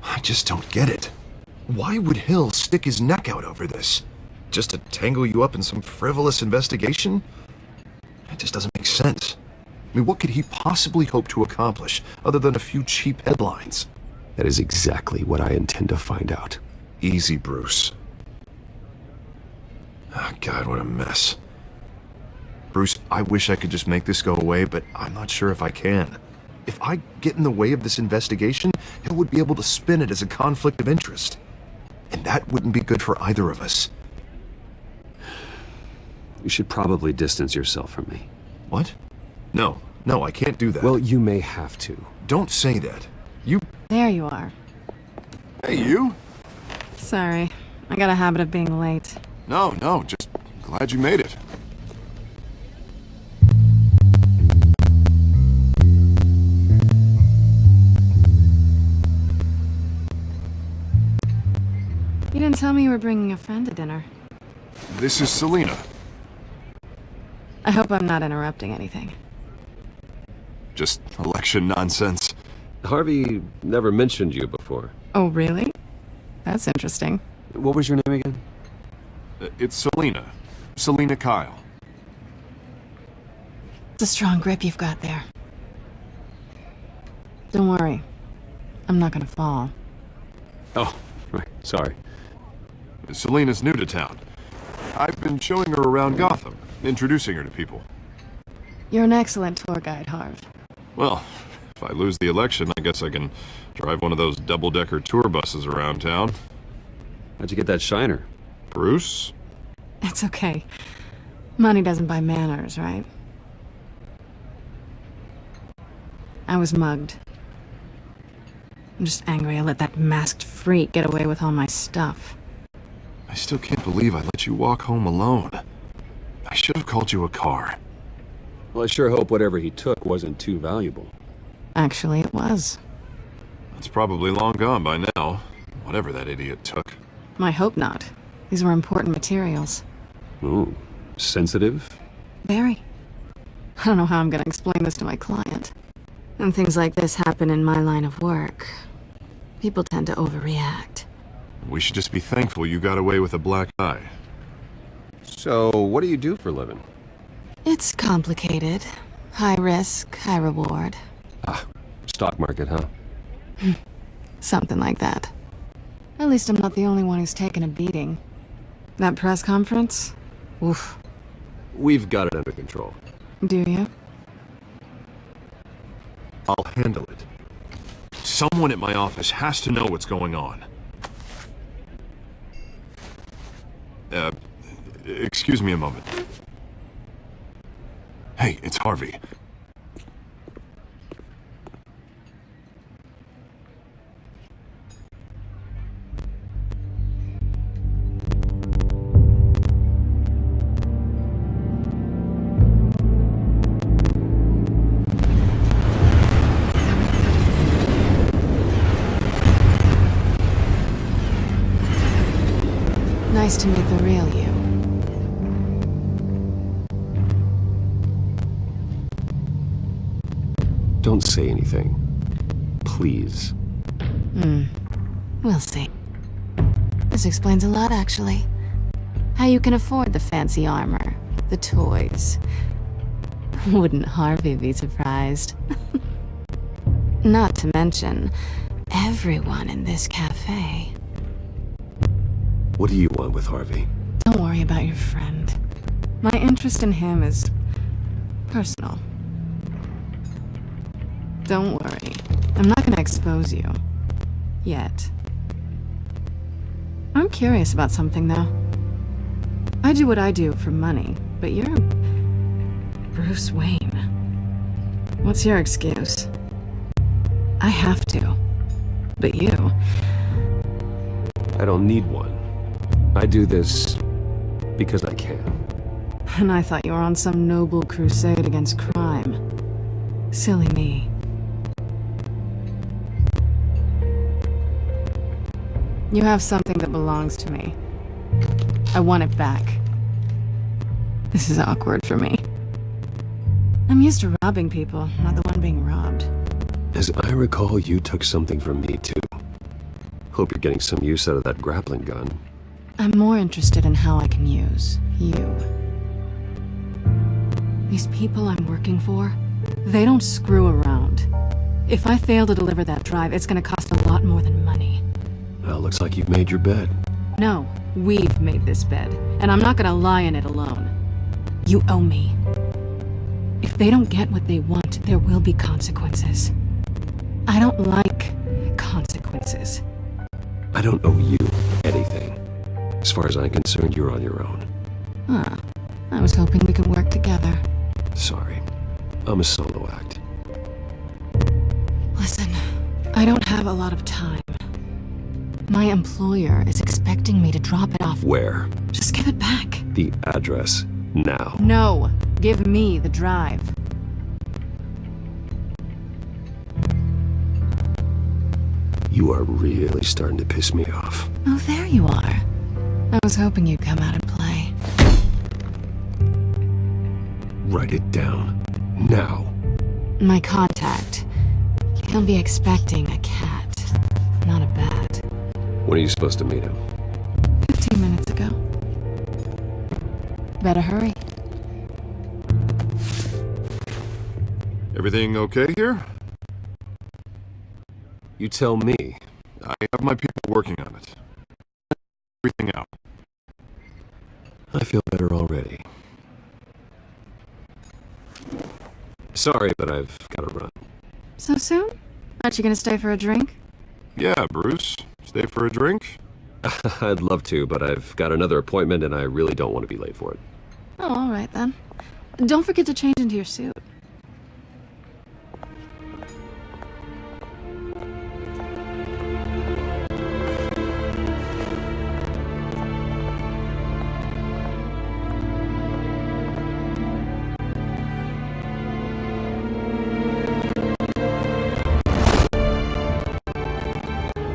I just don't get it. Why would Hill stick his neck out over this? Just to tangle you up in some frivolous investigation? It just doesn't make sense. I mean, what could he possibly hope to accomplish other than a few cheap headlines? That is exactly what I intend to find out. Easy, Bruce. Oh, God, what a mess. Bruce, I wish I could just make this go away, but I'm not sure if I can. If I get in the way of this investigation, Hill would be able to spin it as a conflict of interest. And that wouldn't be good for either of us. You should probably distance yourself from me. What? No, I can't do that. Well, you may have to. Don't say that. You... There you are. Hey, you? Sorry. I got a habit of being late. No, just glad you made it. You didn't tell me you were bringing a friend to dinner. This is Selina. I hope I'm not interrupting anything. Just election nonsense. Harvey never mentioned you before. Oh, really? That's interesting. What was your name again? It's Selina. Selina Kyle. It's a strong grip you've got there. Don't worry. I'm not gonna fall. Oh, right. Sorry. Selina's new to town. I've been showing her around Gotham, introducing her to people. You're an excellent tour guide, Harv. Well, if I lose the election, I guess I can drive one of those double-decker tour buses around town. How'd you get that shiner? Bruce? It's okay. Money doesn't buy manners, right? I was mugged. I'm just angry I let that masked freak get away with all my stuff. I still can't believe I let you walk home alone. I should have called you a car. Well, I sure hope whatever he took wasn't too valuable. Actually, it was. It's probably long gone by now, whatever that idiot took. I hope not. These were important materials. Ooh, sensitive? Very. I don't know how I'm gonna explain this to my client. And things like this happen in my line of work. People tend to overreact. We should just be thankful you got away with a black eye. So, what do you do for a living? It's complicated. High risk, high reward. Ah, stock market, huh? Something like that. At least I'm not the only one who's taken a beating. That press conference? Oof. We've got it under control. Do you? I'll handle it. Someone at my office has to know what's going on. Excuse me a moment. Hey, it's Harvey. Nice to meet the real you. Don't say anything. Please. We'll see. This explains a lot, actually. How you can afford the fancy armor, the toys. Wouldn't Harvey be surprised? Not to mention, everyone in this cafe. What do you want with Harvey? Don't worry about your friend. My interest in him is personal. Don't worry. I'm not gonna expose you. Yet. I'm curious about something, though. I do what I do for money, but you're Bruce Wayne. What's your excuse? I have to. But you... I don't need one. I do this because I can. And I thought you were on some noble crusade against crime. Silly me. You have something that belongs to me. I want it back. This is awkward for me. I'm used to robbing people, not the one being robbed. As I recall, you took something from me, too. Hope you're getting some use out of that grappling gun. I'm more interested in how I can use you. These people I'm working for, they don't screw around. If I fail to deliver that drive, it's gonna cost a lot more than money. Well, looks like you've made your bed. No, we've made this bed, and I'm not gonna lie in it alone. You owe me. If they don't get what they want, there will be consequences. I don't like consequences. I don't owe you anything. As far as I'm concerned, you're on your own. Huh. I was hoping we could work together. Sorry. I'm a solo act. Listen, I don't have a lot of time. My employer is expecting me to drop it off. Where? Just give it back. The address. Now. No. Give me the drive. You are really starting to piss me off. Oh, there you are. I was hoping you'd come out and play. Write it down. Now. My contact. He'll be expecting a cat, not a bat. When are you supposed to meet him? 15 minutes ago. Better hurry. Everything okay here? You tell me. I have my people working on it. Everything out. I feel better already. Sorry, but I've got to run. So soon? Aren't you gonna stay for a drink? Yeah, Bruce. Stay for a drink? I'd love to, but I've got another appointment and I really don't want to be late for it. Oh, all right then. Don't forget to change into your suit.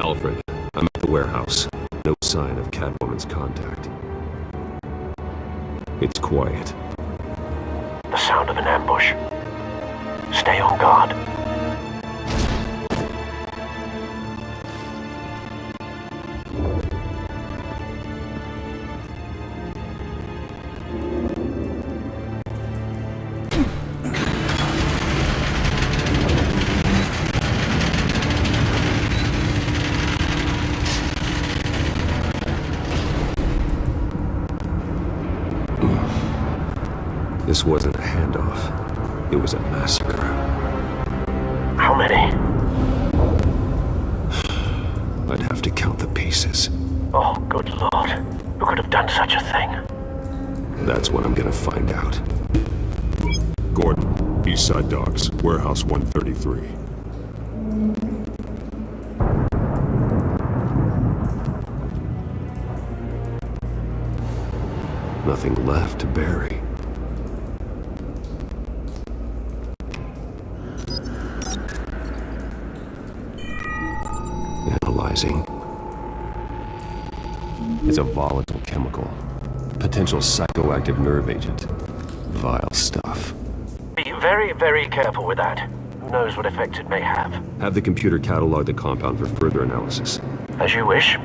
Alfred, I'm at the warehouse. No sign of Catwoman's contact. It's quiet. The sound of an ambush. Stay on guard. This wasn't a handoff. It was a massacre. How many? I'd have to count the pieces. Oh, good lord. Who could have done such a thing? That's what I'm gonna find out. Gordon, Eastside Docks, Warehouse 133. Nothing left to bury. Analyzing. It's a volatile chemical. Potential psychoactive nerve agent. Vile stuff. Be very, very careful with that. Who knows what effect it may have. Have the computer catalog the compound for further analysis. As you wish.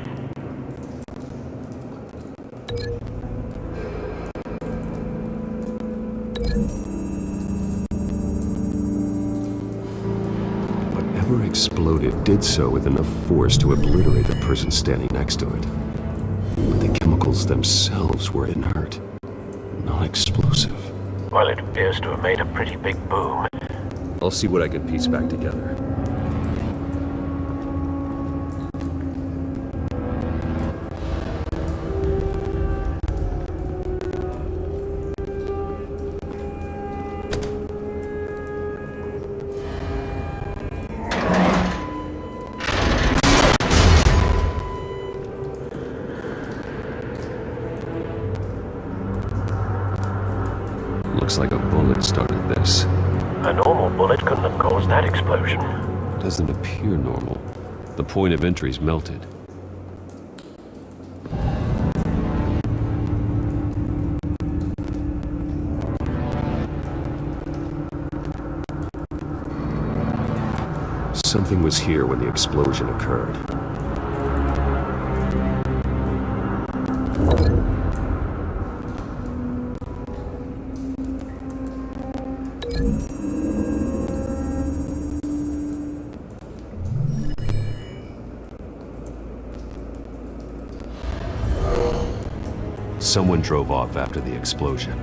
exploded did so with enough force to obliterate the person standing next to it. But the chemicals themselves were inert, not explosive. Well, it appears to have made a pretty big boom. I'll see what I can piece back together. Looks like a bullet started this. A normal bullet couldn't have caused that explosion. Doesn't appear normal. The point of entry's melted. Something was here when the explosion occurred. Someone drove off after the explosion.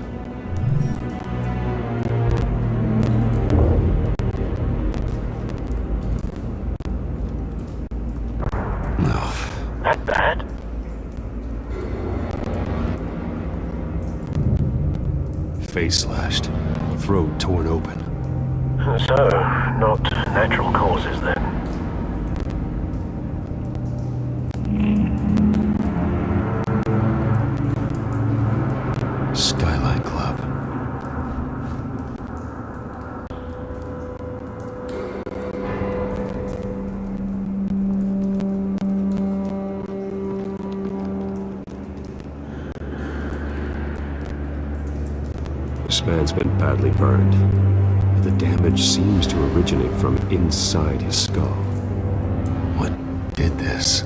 That bad? Face slashed, throat torn open. So, not natural causes then. Skyline Club. This man's been badly burned. The damage seems to originate from inside his skull. What did this?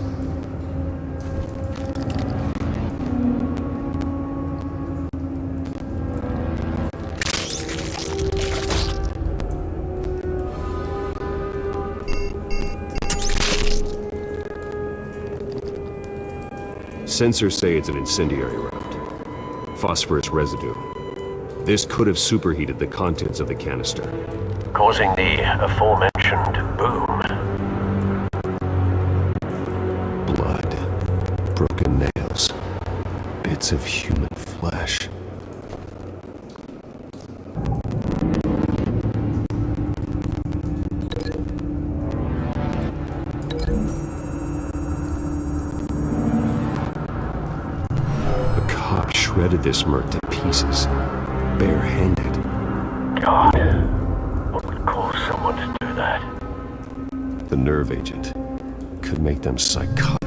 Sensors say it's an incendiary round. Phosphorus residue. This could have superheated the contents of the canister, Causing the aforementioned boom. Blood, broken nails, bits of human flesh. A cop shredded this merc to pieces, barehanded. God, what would cause someone to do that? The nerve agent could make them psychotic.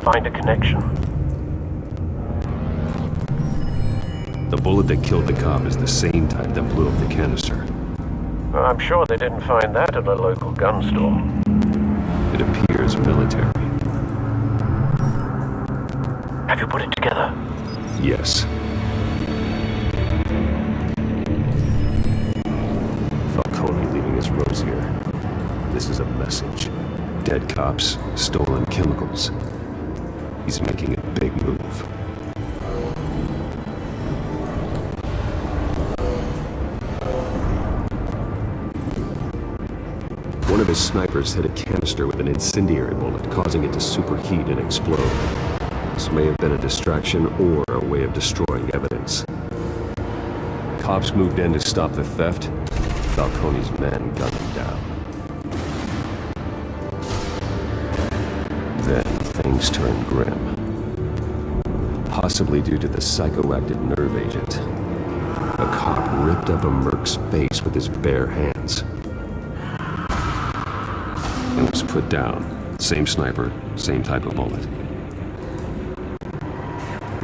Find a connection. The bullet that killed the cop is the same type that blew up the canister. I'm sure they didn't find that at a local gun store. It appears military. Have you put it together? Yes. Falcone leaving his rose here. This is a message. Dead cops, stolen chemicals. He's making a big move. One of his snipers hit a canister with an incendiary bullet, causing it to superheat and explode. This may have been a distraction or a way of destroying evidence. Cops moved in to stop the theft. Falcone's men got them down. Then things turned grim. Possibly due to the psychoactive nerve agent. A cop ripped up a merc's face with his bare hands. And was put down. Same sniper, same type of bullet.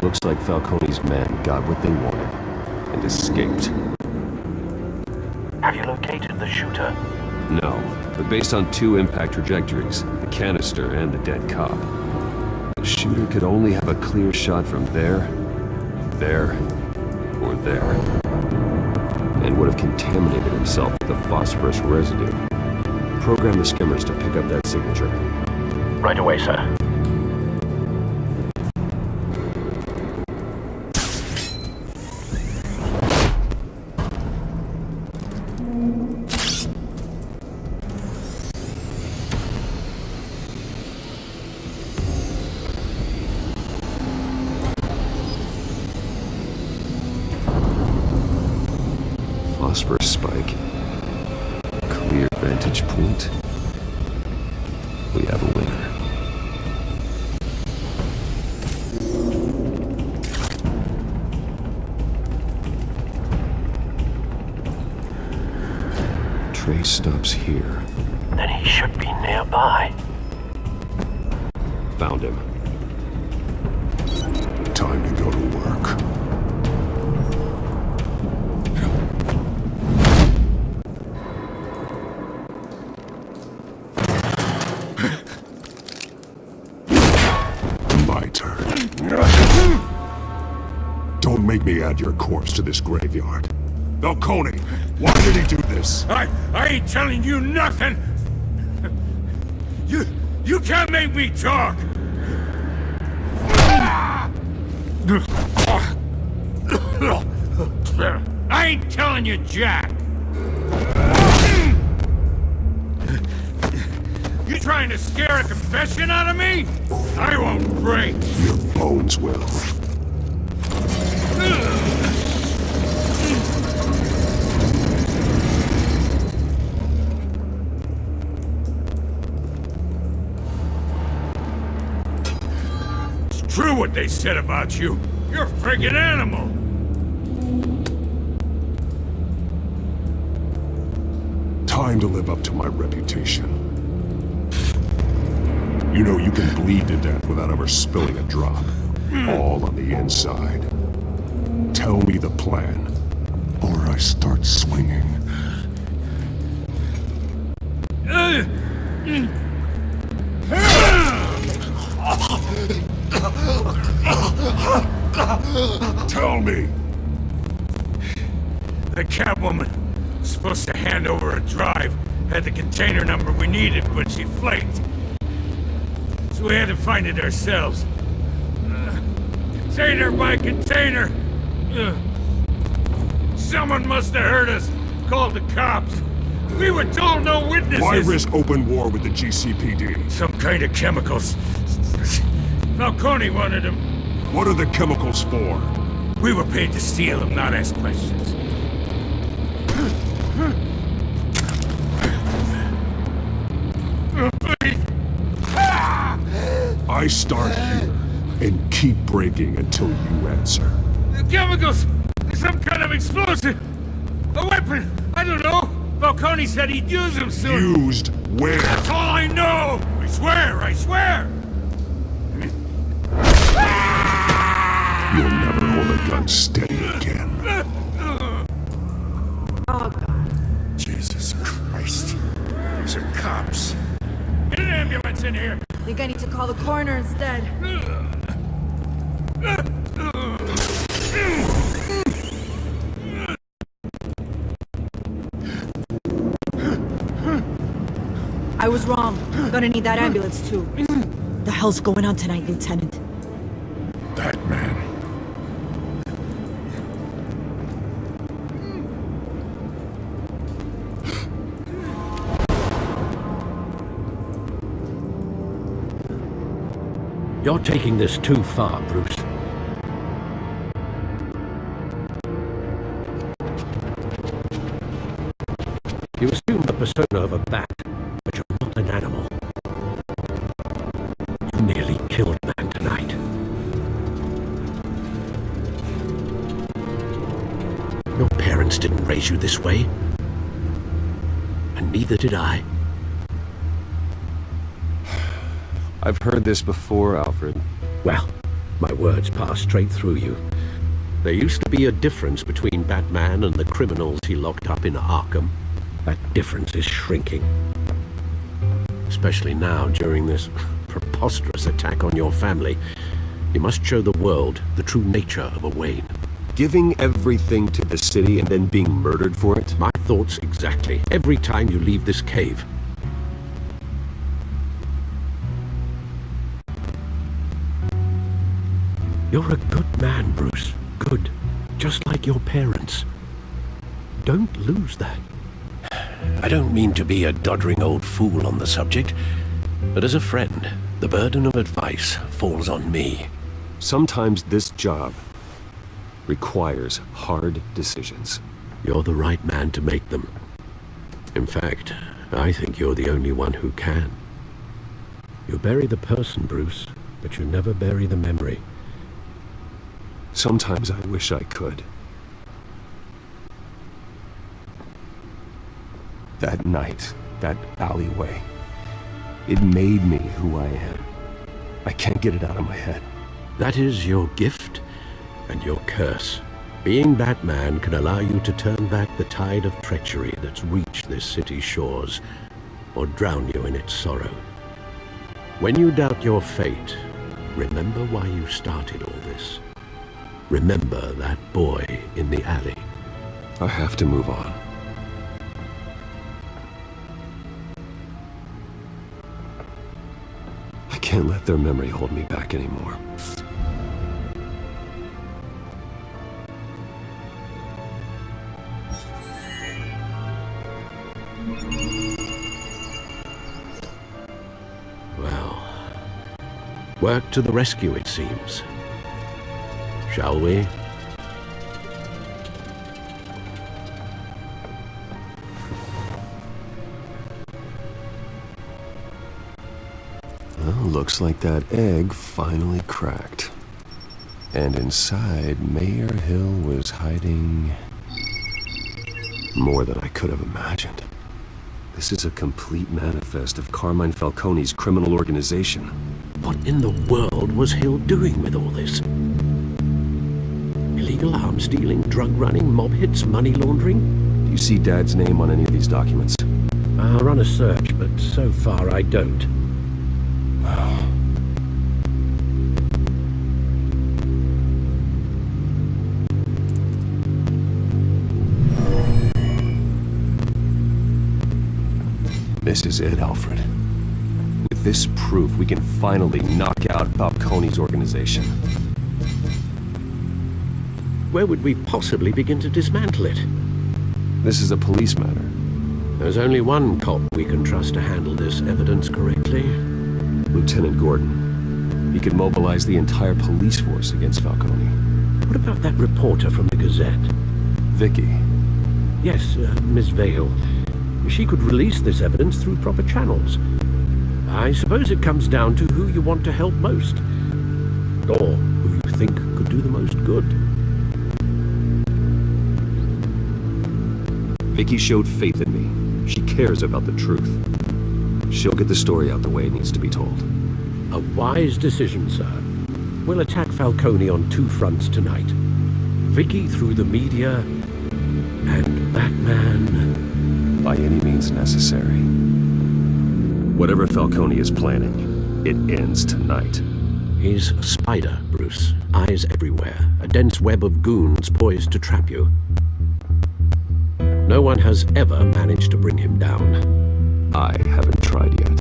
Looks like Falcone's men got what they wanted and escaped. Have you located the shooter? No, but based on 2 impact trajectories, the canister and the dead cop, the shooter could only have a clear shot from there, or there, and would have contaminated himself with the phosphorus residue. Program the skimmers to pick up that signature. Right away, sir. Phosphorus spike. Clear vantage point. We have a winner. Trace stops here. Then he should be nearby. Found him. Time to go to work. My turn. Don't make me add your corpse to this graveyard. Falcone, why did he do this? I ain't telling you nothing! You can't make me talk! I ain't telling you jack! You trying to scare a confession out of me? I won't break! Your bones will. It's true what they said about you. You're a friggin' animal! Time to live up to my reputation. You know you can bleed to death without ever spilling a drop. All on the inside. Tell me the plan, or I start swinging. Tell me! The Catwoman was supposed to hand over a drive. Had the container number we needed, but she flaked. So we had to find it ourselves. Container by container. Someone must have heard us. Called the cops. We were told no witnesses. Why risk open war with the GCPD? Some kind of chemicals. Falcone wanted them. What are the chemicals for? We were paid to steal them, not ask questions. I start here and keep breaking until you answer. The chemicals! Some kind of explosive! A weapon! I don't know! Falcone said he'd use them soon! Used where? That's all I know! I swear! I swear! You'll never hold a gun steady again. Oh, God. Jesus Christ. These are cops. Get an ambulance in here! I think I need to call the coroner instead. I was wrong. I'm gonna need that ambulance too. The hell's going on tonight, Lieutenant? That man. You're taking this too far, Bruce. You assume the persona of a bat, but you're not an animal. You nearly killed a man tonight. Your parents didn't raise you this way. And neither did I. I've heard this before, Alfred. Well, My words pass straight through you. There used to be a difference between Batman and the criminals he locked up in Arkham. That difference is shrinking. Especially now, during this preposterous attack on your family. You must show the world the true nature of a Wayne. Giving everything to the city and then being murdered for it? My thoughts exactly. Every time you leave this cave. You're a good man, Bruce. Good. Just like your parents. Don't lose that. I don't mean to be a doddering old fool on the subject, but as a friend, the burden of advice falls on me. Sometimes this job requires hard decisions. You're the right man to make them. In fact, I think you're the only one who can. You bury the person, Bruce, but you never bury the memory. Sometimes I wish I could. That night, that alleyway, it made me who I am. I can't get it out of my head. That is your gift and your curse. Being Batman can allow you to turn back the tide of treachery that's reached this city's shores, or drown you in its sorrow. When you doubt your fate, remember why you started all this. Remember that boy in the alley. I have to move on. I can't let their memory hold me back anymore. Well, work to the rescue, it seems. Shall we? Well, looks like that egg finally cracked. And inside, Mayor Hill was hiding more than I could have imagined. This is a complete manifest of Carmine Falcone's criminal organization. What in the world was Hill doing with all this? Illegal arms dealing, drug running, mob hits, money laundering? Do you see Dad's name on any of these documents? I'll run a search, but so far I don't. This is it, Alfred. With this proof, we can finally knock out Falcone's organization. Where would we possibly begin to dismantle it? This is a police matter. There's only one cop we can trust to handle this evidence correctly. Lieutenant Gordon. He could mobilize the entire police force against Falcone. What about that reporter from the Gazette? Vicky. Yes, Miss Vale. She could release this evidence through proper channels. I suppose it comes down to who you want to help most. Or who you think could do the most good. Vicky showed faith in me. She cares about the truth. She'll get the story out the way it needs to be told. A wise decision, sir. We'll attack Falcone on two fronts tonight. Vicky through the media, and Batman... by any means necessary. Whatever Falcone is planning, it ends tonight. He's a spider, Bruce. Eyes everywhere. A dense web of goons poised to trap you. No one has ever managed to bring him down. I haven't tried yet.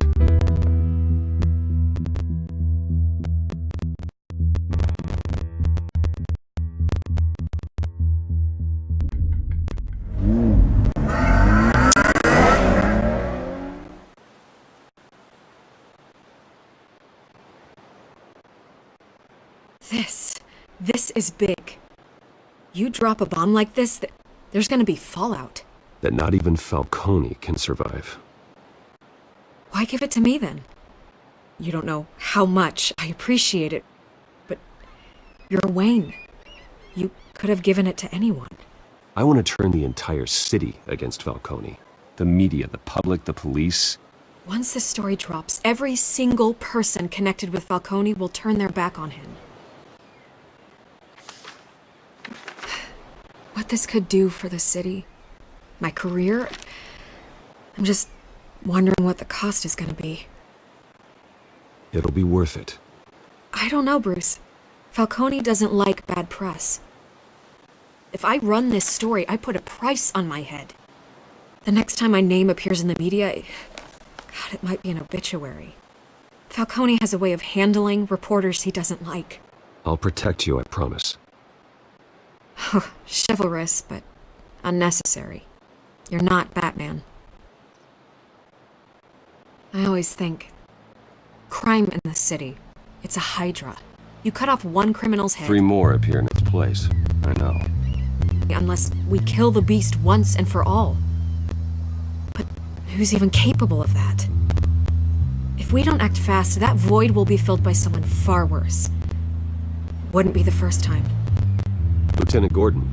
This is big. You drop a bomb like this, there's gonna be fallout. That not even Falcone can survive. Why give it to me then? You don't know how much I appreciate it, but you're Wayne. You could have given it to anyone. I want to turn the entire city against Falcone. The media, the public, the police. Once this story drops, every single person connected with Falcone will turn their back on him. this could do for the city, my career. I'm just wondering what the cost is gonna be. It'll be worth it. I don't know, Bruce. Falcone doesn't like bad press. If I run this story, I put a price on my head. The next time my name appears in the media, God, it might be an obituary. Falcone has a way of handling reporters he doesn't like. I'll protect you, I promise. Chivalrous, but unnecessary. You're not Batman. I always think, crime in the city, it's a hydra. You cut off one criminal's head. 3 more appear in its place. I know. Unless we kill the beast once and for all. But who's even capable of that? If we don't act fast, that void will be filled by someone far worse. Wouldn't be the first time. Lieutenant Gordon.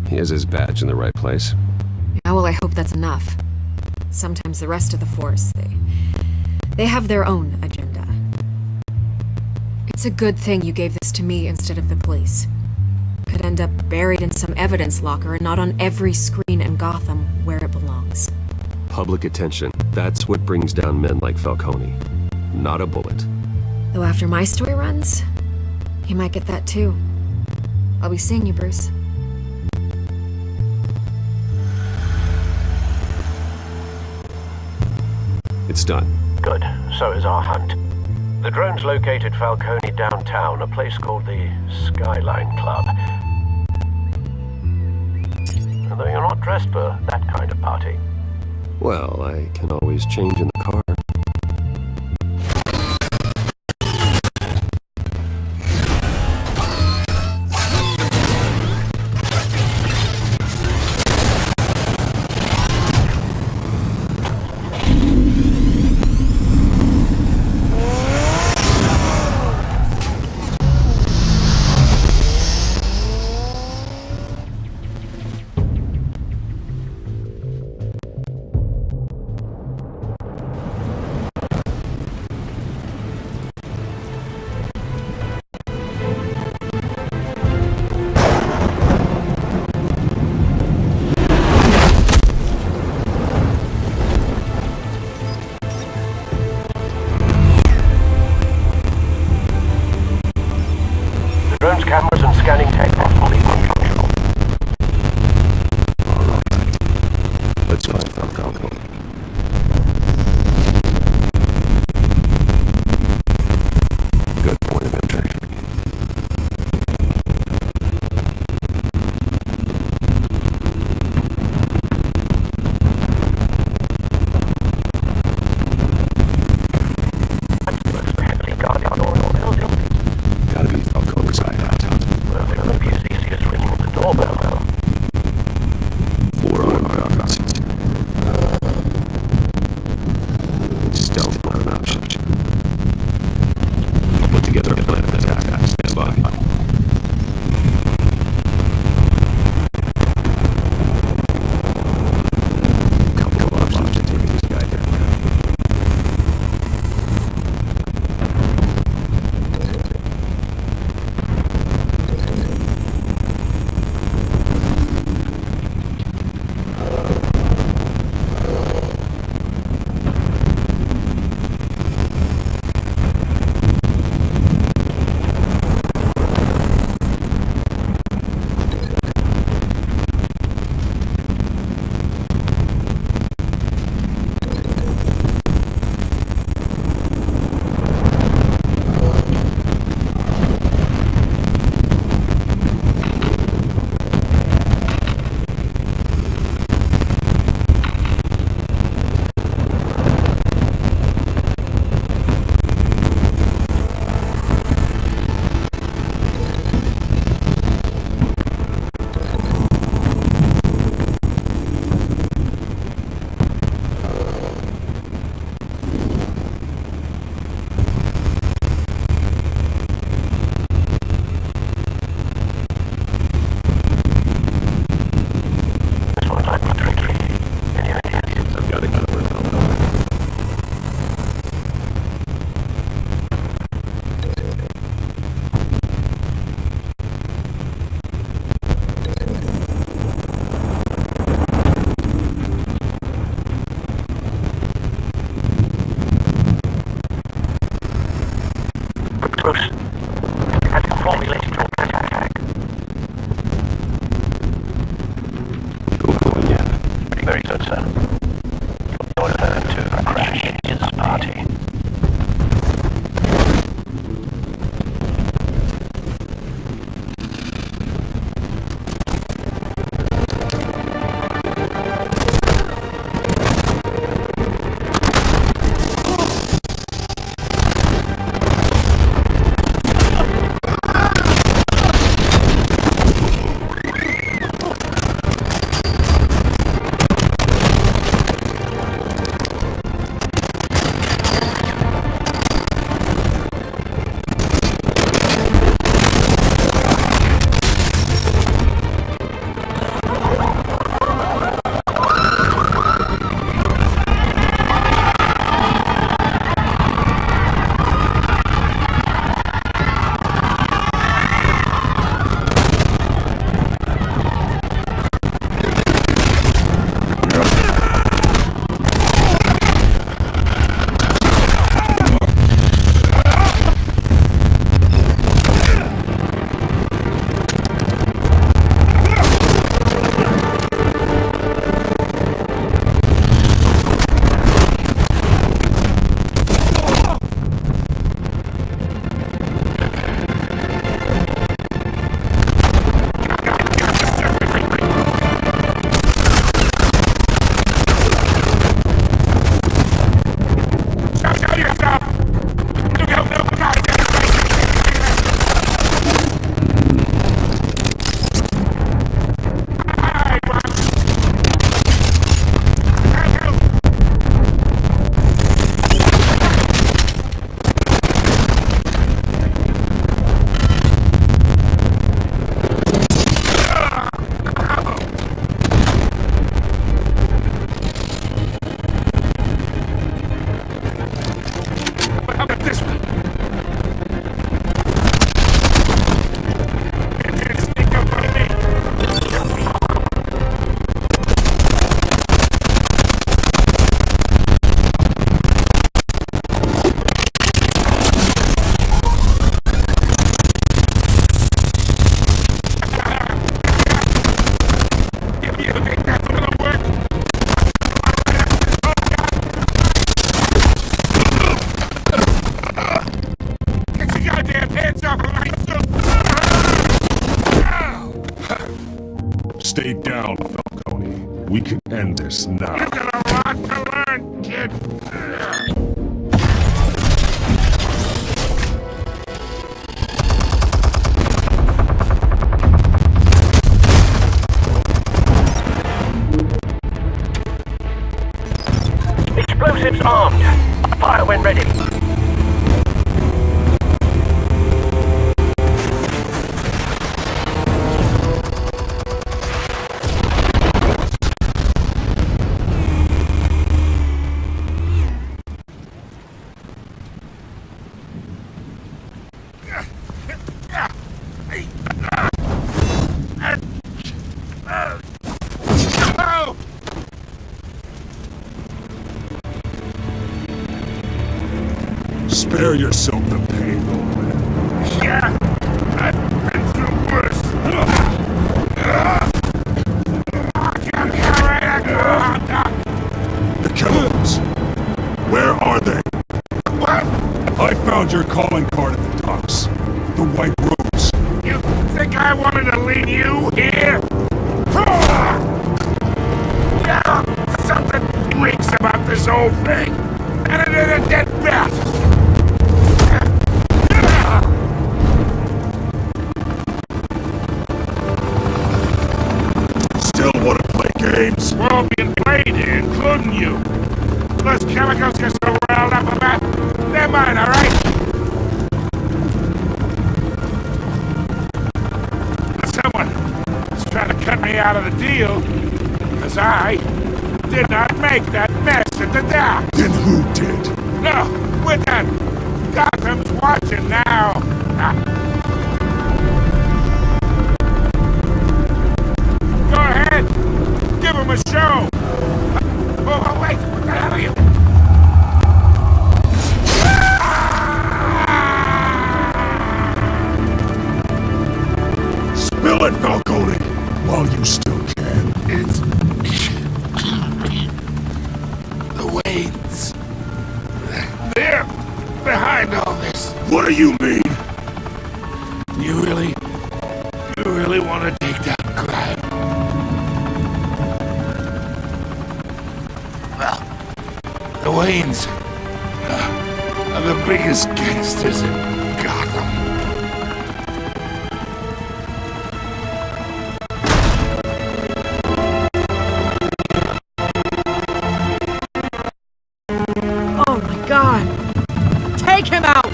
He has his badge in the right place. Yeah, well, I hope that's enough. Sometimes the rest of the force, they have their own agenda. It's a good thing you gave this to me instead of the police. Could end up buried in some evidence locker and not on every screen in Gotham where it belongs. Public attention. That's what brings down men like Falcone. Not a bullet. Though after my story runs, you might get that too. I'll be seeing you, Bruce. It's done. Good. So is our hunt. The drones located Falcone downtown, a place called the Skyline Club. Although you're not dressed for that kind of party. Well, I can always change in the car. Cameras and scanning tech fully functional. Alright. Let's find Falcone. Good point of entry. Gotta be Falcone's hideout. Well, it won't be as easy as ringing the doorbell, though. 4 armed Falcons. Very good, sir. Your turn to crash his party. Stay down, Falcone. We can end this now. You got a lot to learn, kid. Explosives armed. Fire when ready. Spare yourself the pain, old man. Yeah, I've been through worse. The chemicals. Where are they? What? I found your calling card at the docks. The white rose. You think I wanted to leave you here? Yeah, something reeks about this whole thing. And it is a dead bat. Still want to play games? We're all being played here, including you. Those chemicals you're so riled up about, they're mine, all right? Someone is trying to cut me out of the deal, because I did not make that mess at the dock. Then who did? No, we're done. Gotham's watching now. Go ahead. Give him a show. Oh, wait. What the hell are you? Spill it, Falcone, while you still can. It's What do you mean? You really want to take that grab? Well, the Waynes are the biggest gangsters in Gotham. Oh my God! Take him out!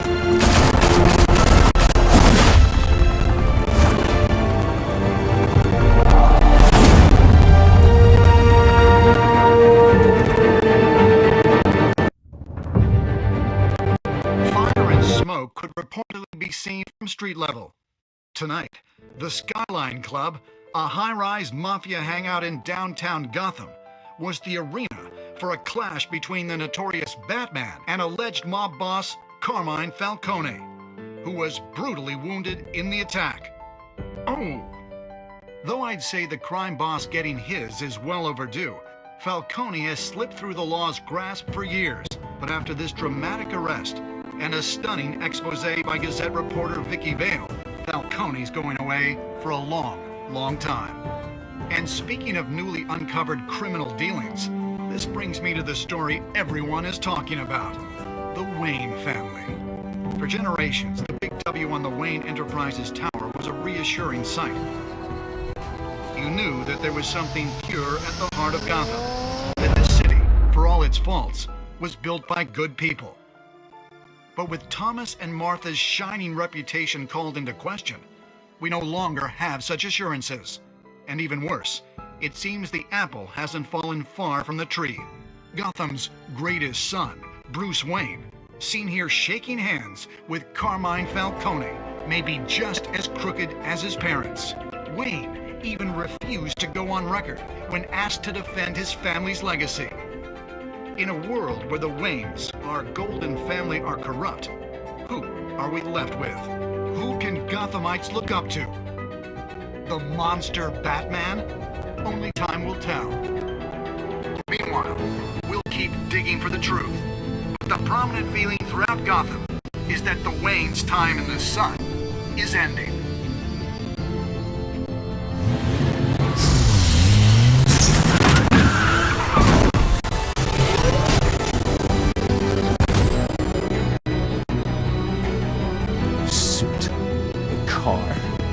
Fire and smoke could reportedly be seen from street level. Tonight, the Skyline Club, a high-rise mafia hangout in downtown Gotham, was the arena for a clash between the notorious Batman and alleged mob boss Carmine Falcone, who was brutally wounded in the attack. Oh! Though I'd say the crime boss getting his is well overdue, Falcone has slipped through the law's grasp for years. But after this dramatic arrest and a stunning expose by Gazette reporter Vicky Vale, Falcone's going away for a long time. And speaking of newly uncovered criminal dealings, this brings me to the story everyone is talking about: the Wayne family. For generations, the big W on the Wayne Enterprises tower was a reassuring sight. You knew that there was something pure at the heart of Gotham, that this city, for all its faults, was built by good people. But with Thomas and Martha's shining reputation called into question, we no longer have such assurances. And even worse, it seems the apple hasn't fallen far from the tree. Gotham's greatest son, Bruce Wayne, seen here shaking hands with Carmine Falcone, may be just as crooked as his parents. Wayne even refused to go on record when asked to defend his family's legacy. In a world where the Waynes, our golden family, are corrupt, who are we left with? Who can Gothamites look up to? The monster Batman? Only time will tell. Meanwhile, we'll keep digging for the truth. But the prominent feeling throughout Gotham is that the Waynes' time in the sun is ending.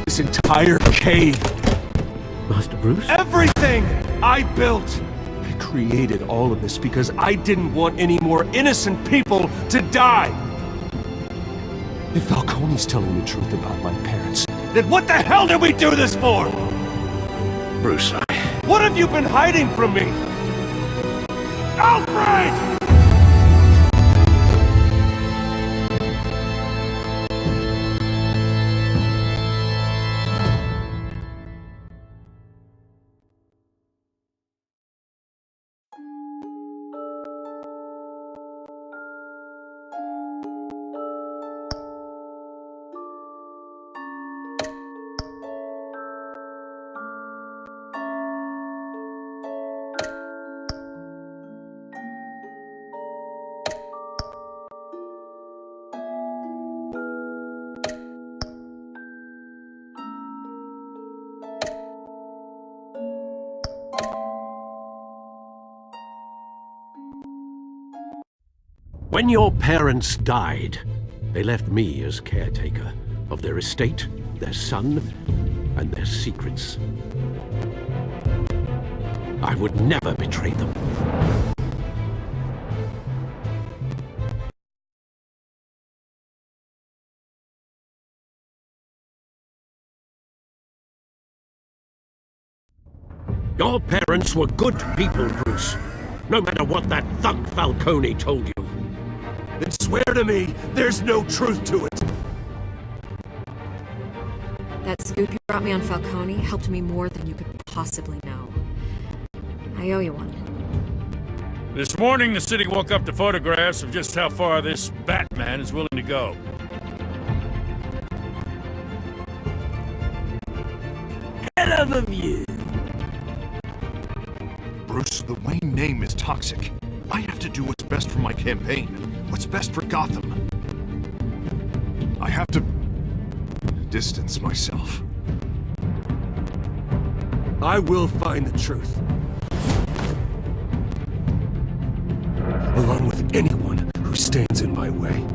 This entire cave. Master Bruce? Everything I built. I created all of this because I didn't want any more innocent people to die. If Falcone's telling the truth about my parents, then what the hell did we do this for? Bruce, What have you been hiding from me? Alfred! When your parents died, they left me as caretaker of their estate, their son, and their secrets. I would never betray them. Your parents were good people, Bruce. No matter what that thug Falcone told you. Then swear to me there's no truth to it. That scoop you brought me on Falcone helped me more than you could possibly know. I owe you one. This morning, the city woke up to photographs of just how far this Batman is willing to go. Hell of a view. Bruce, the Wayne name is toxic. I have to do what's best for my campaign. What's best for Gotham. I have to distance myself. I will find the truth. Along with anyone who stands in my way.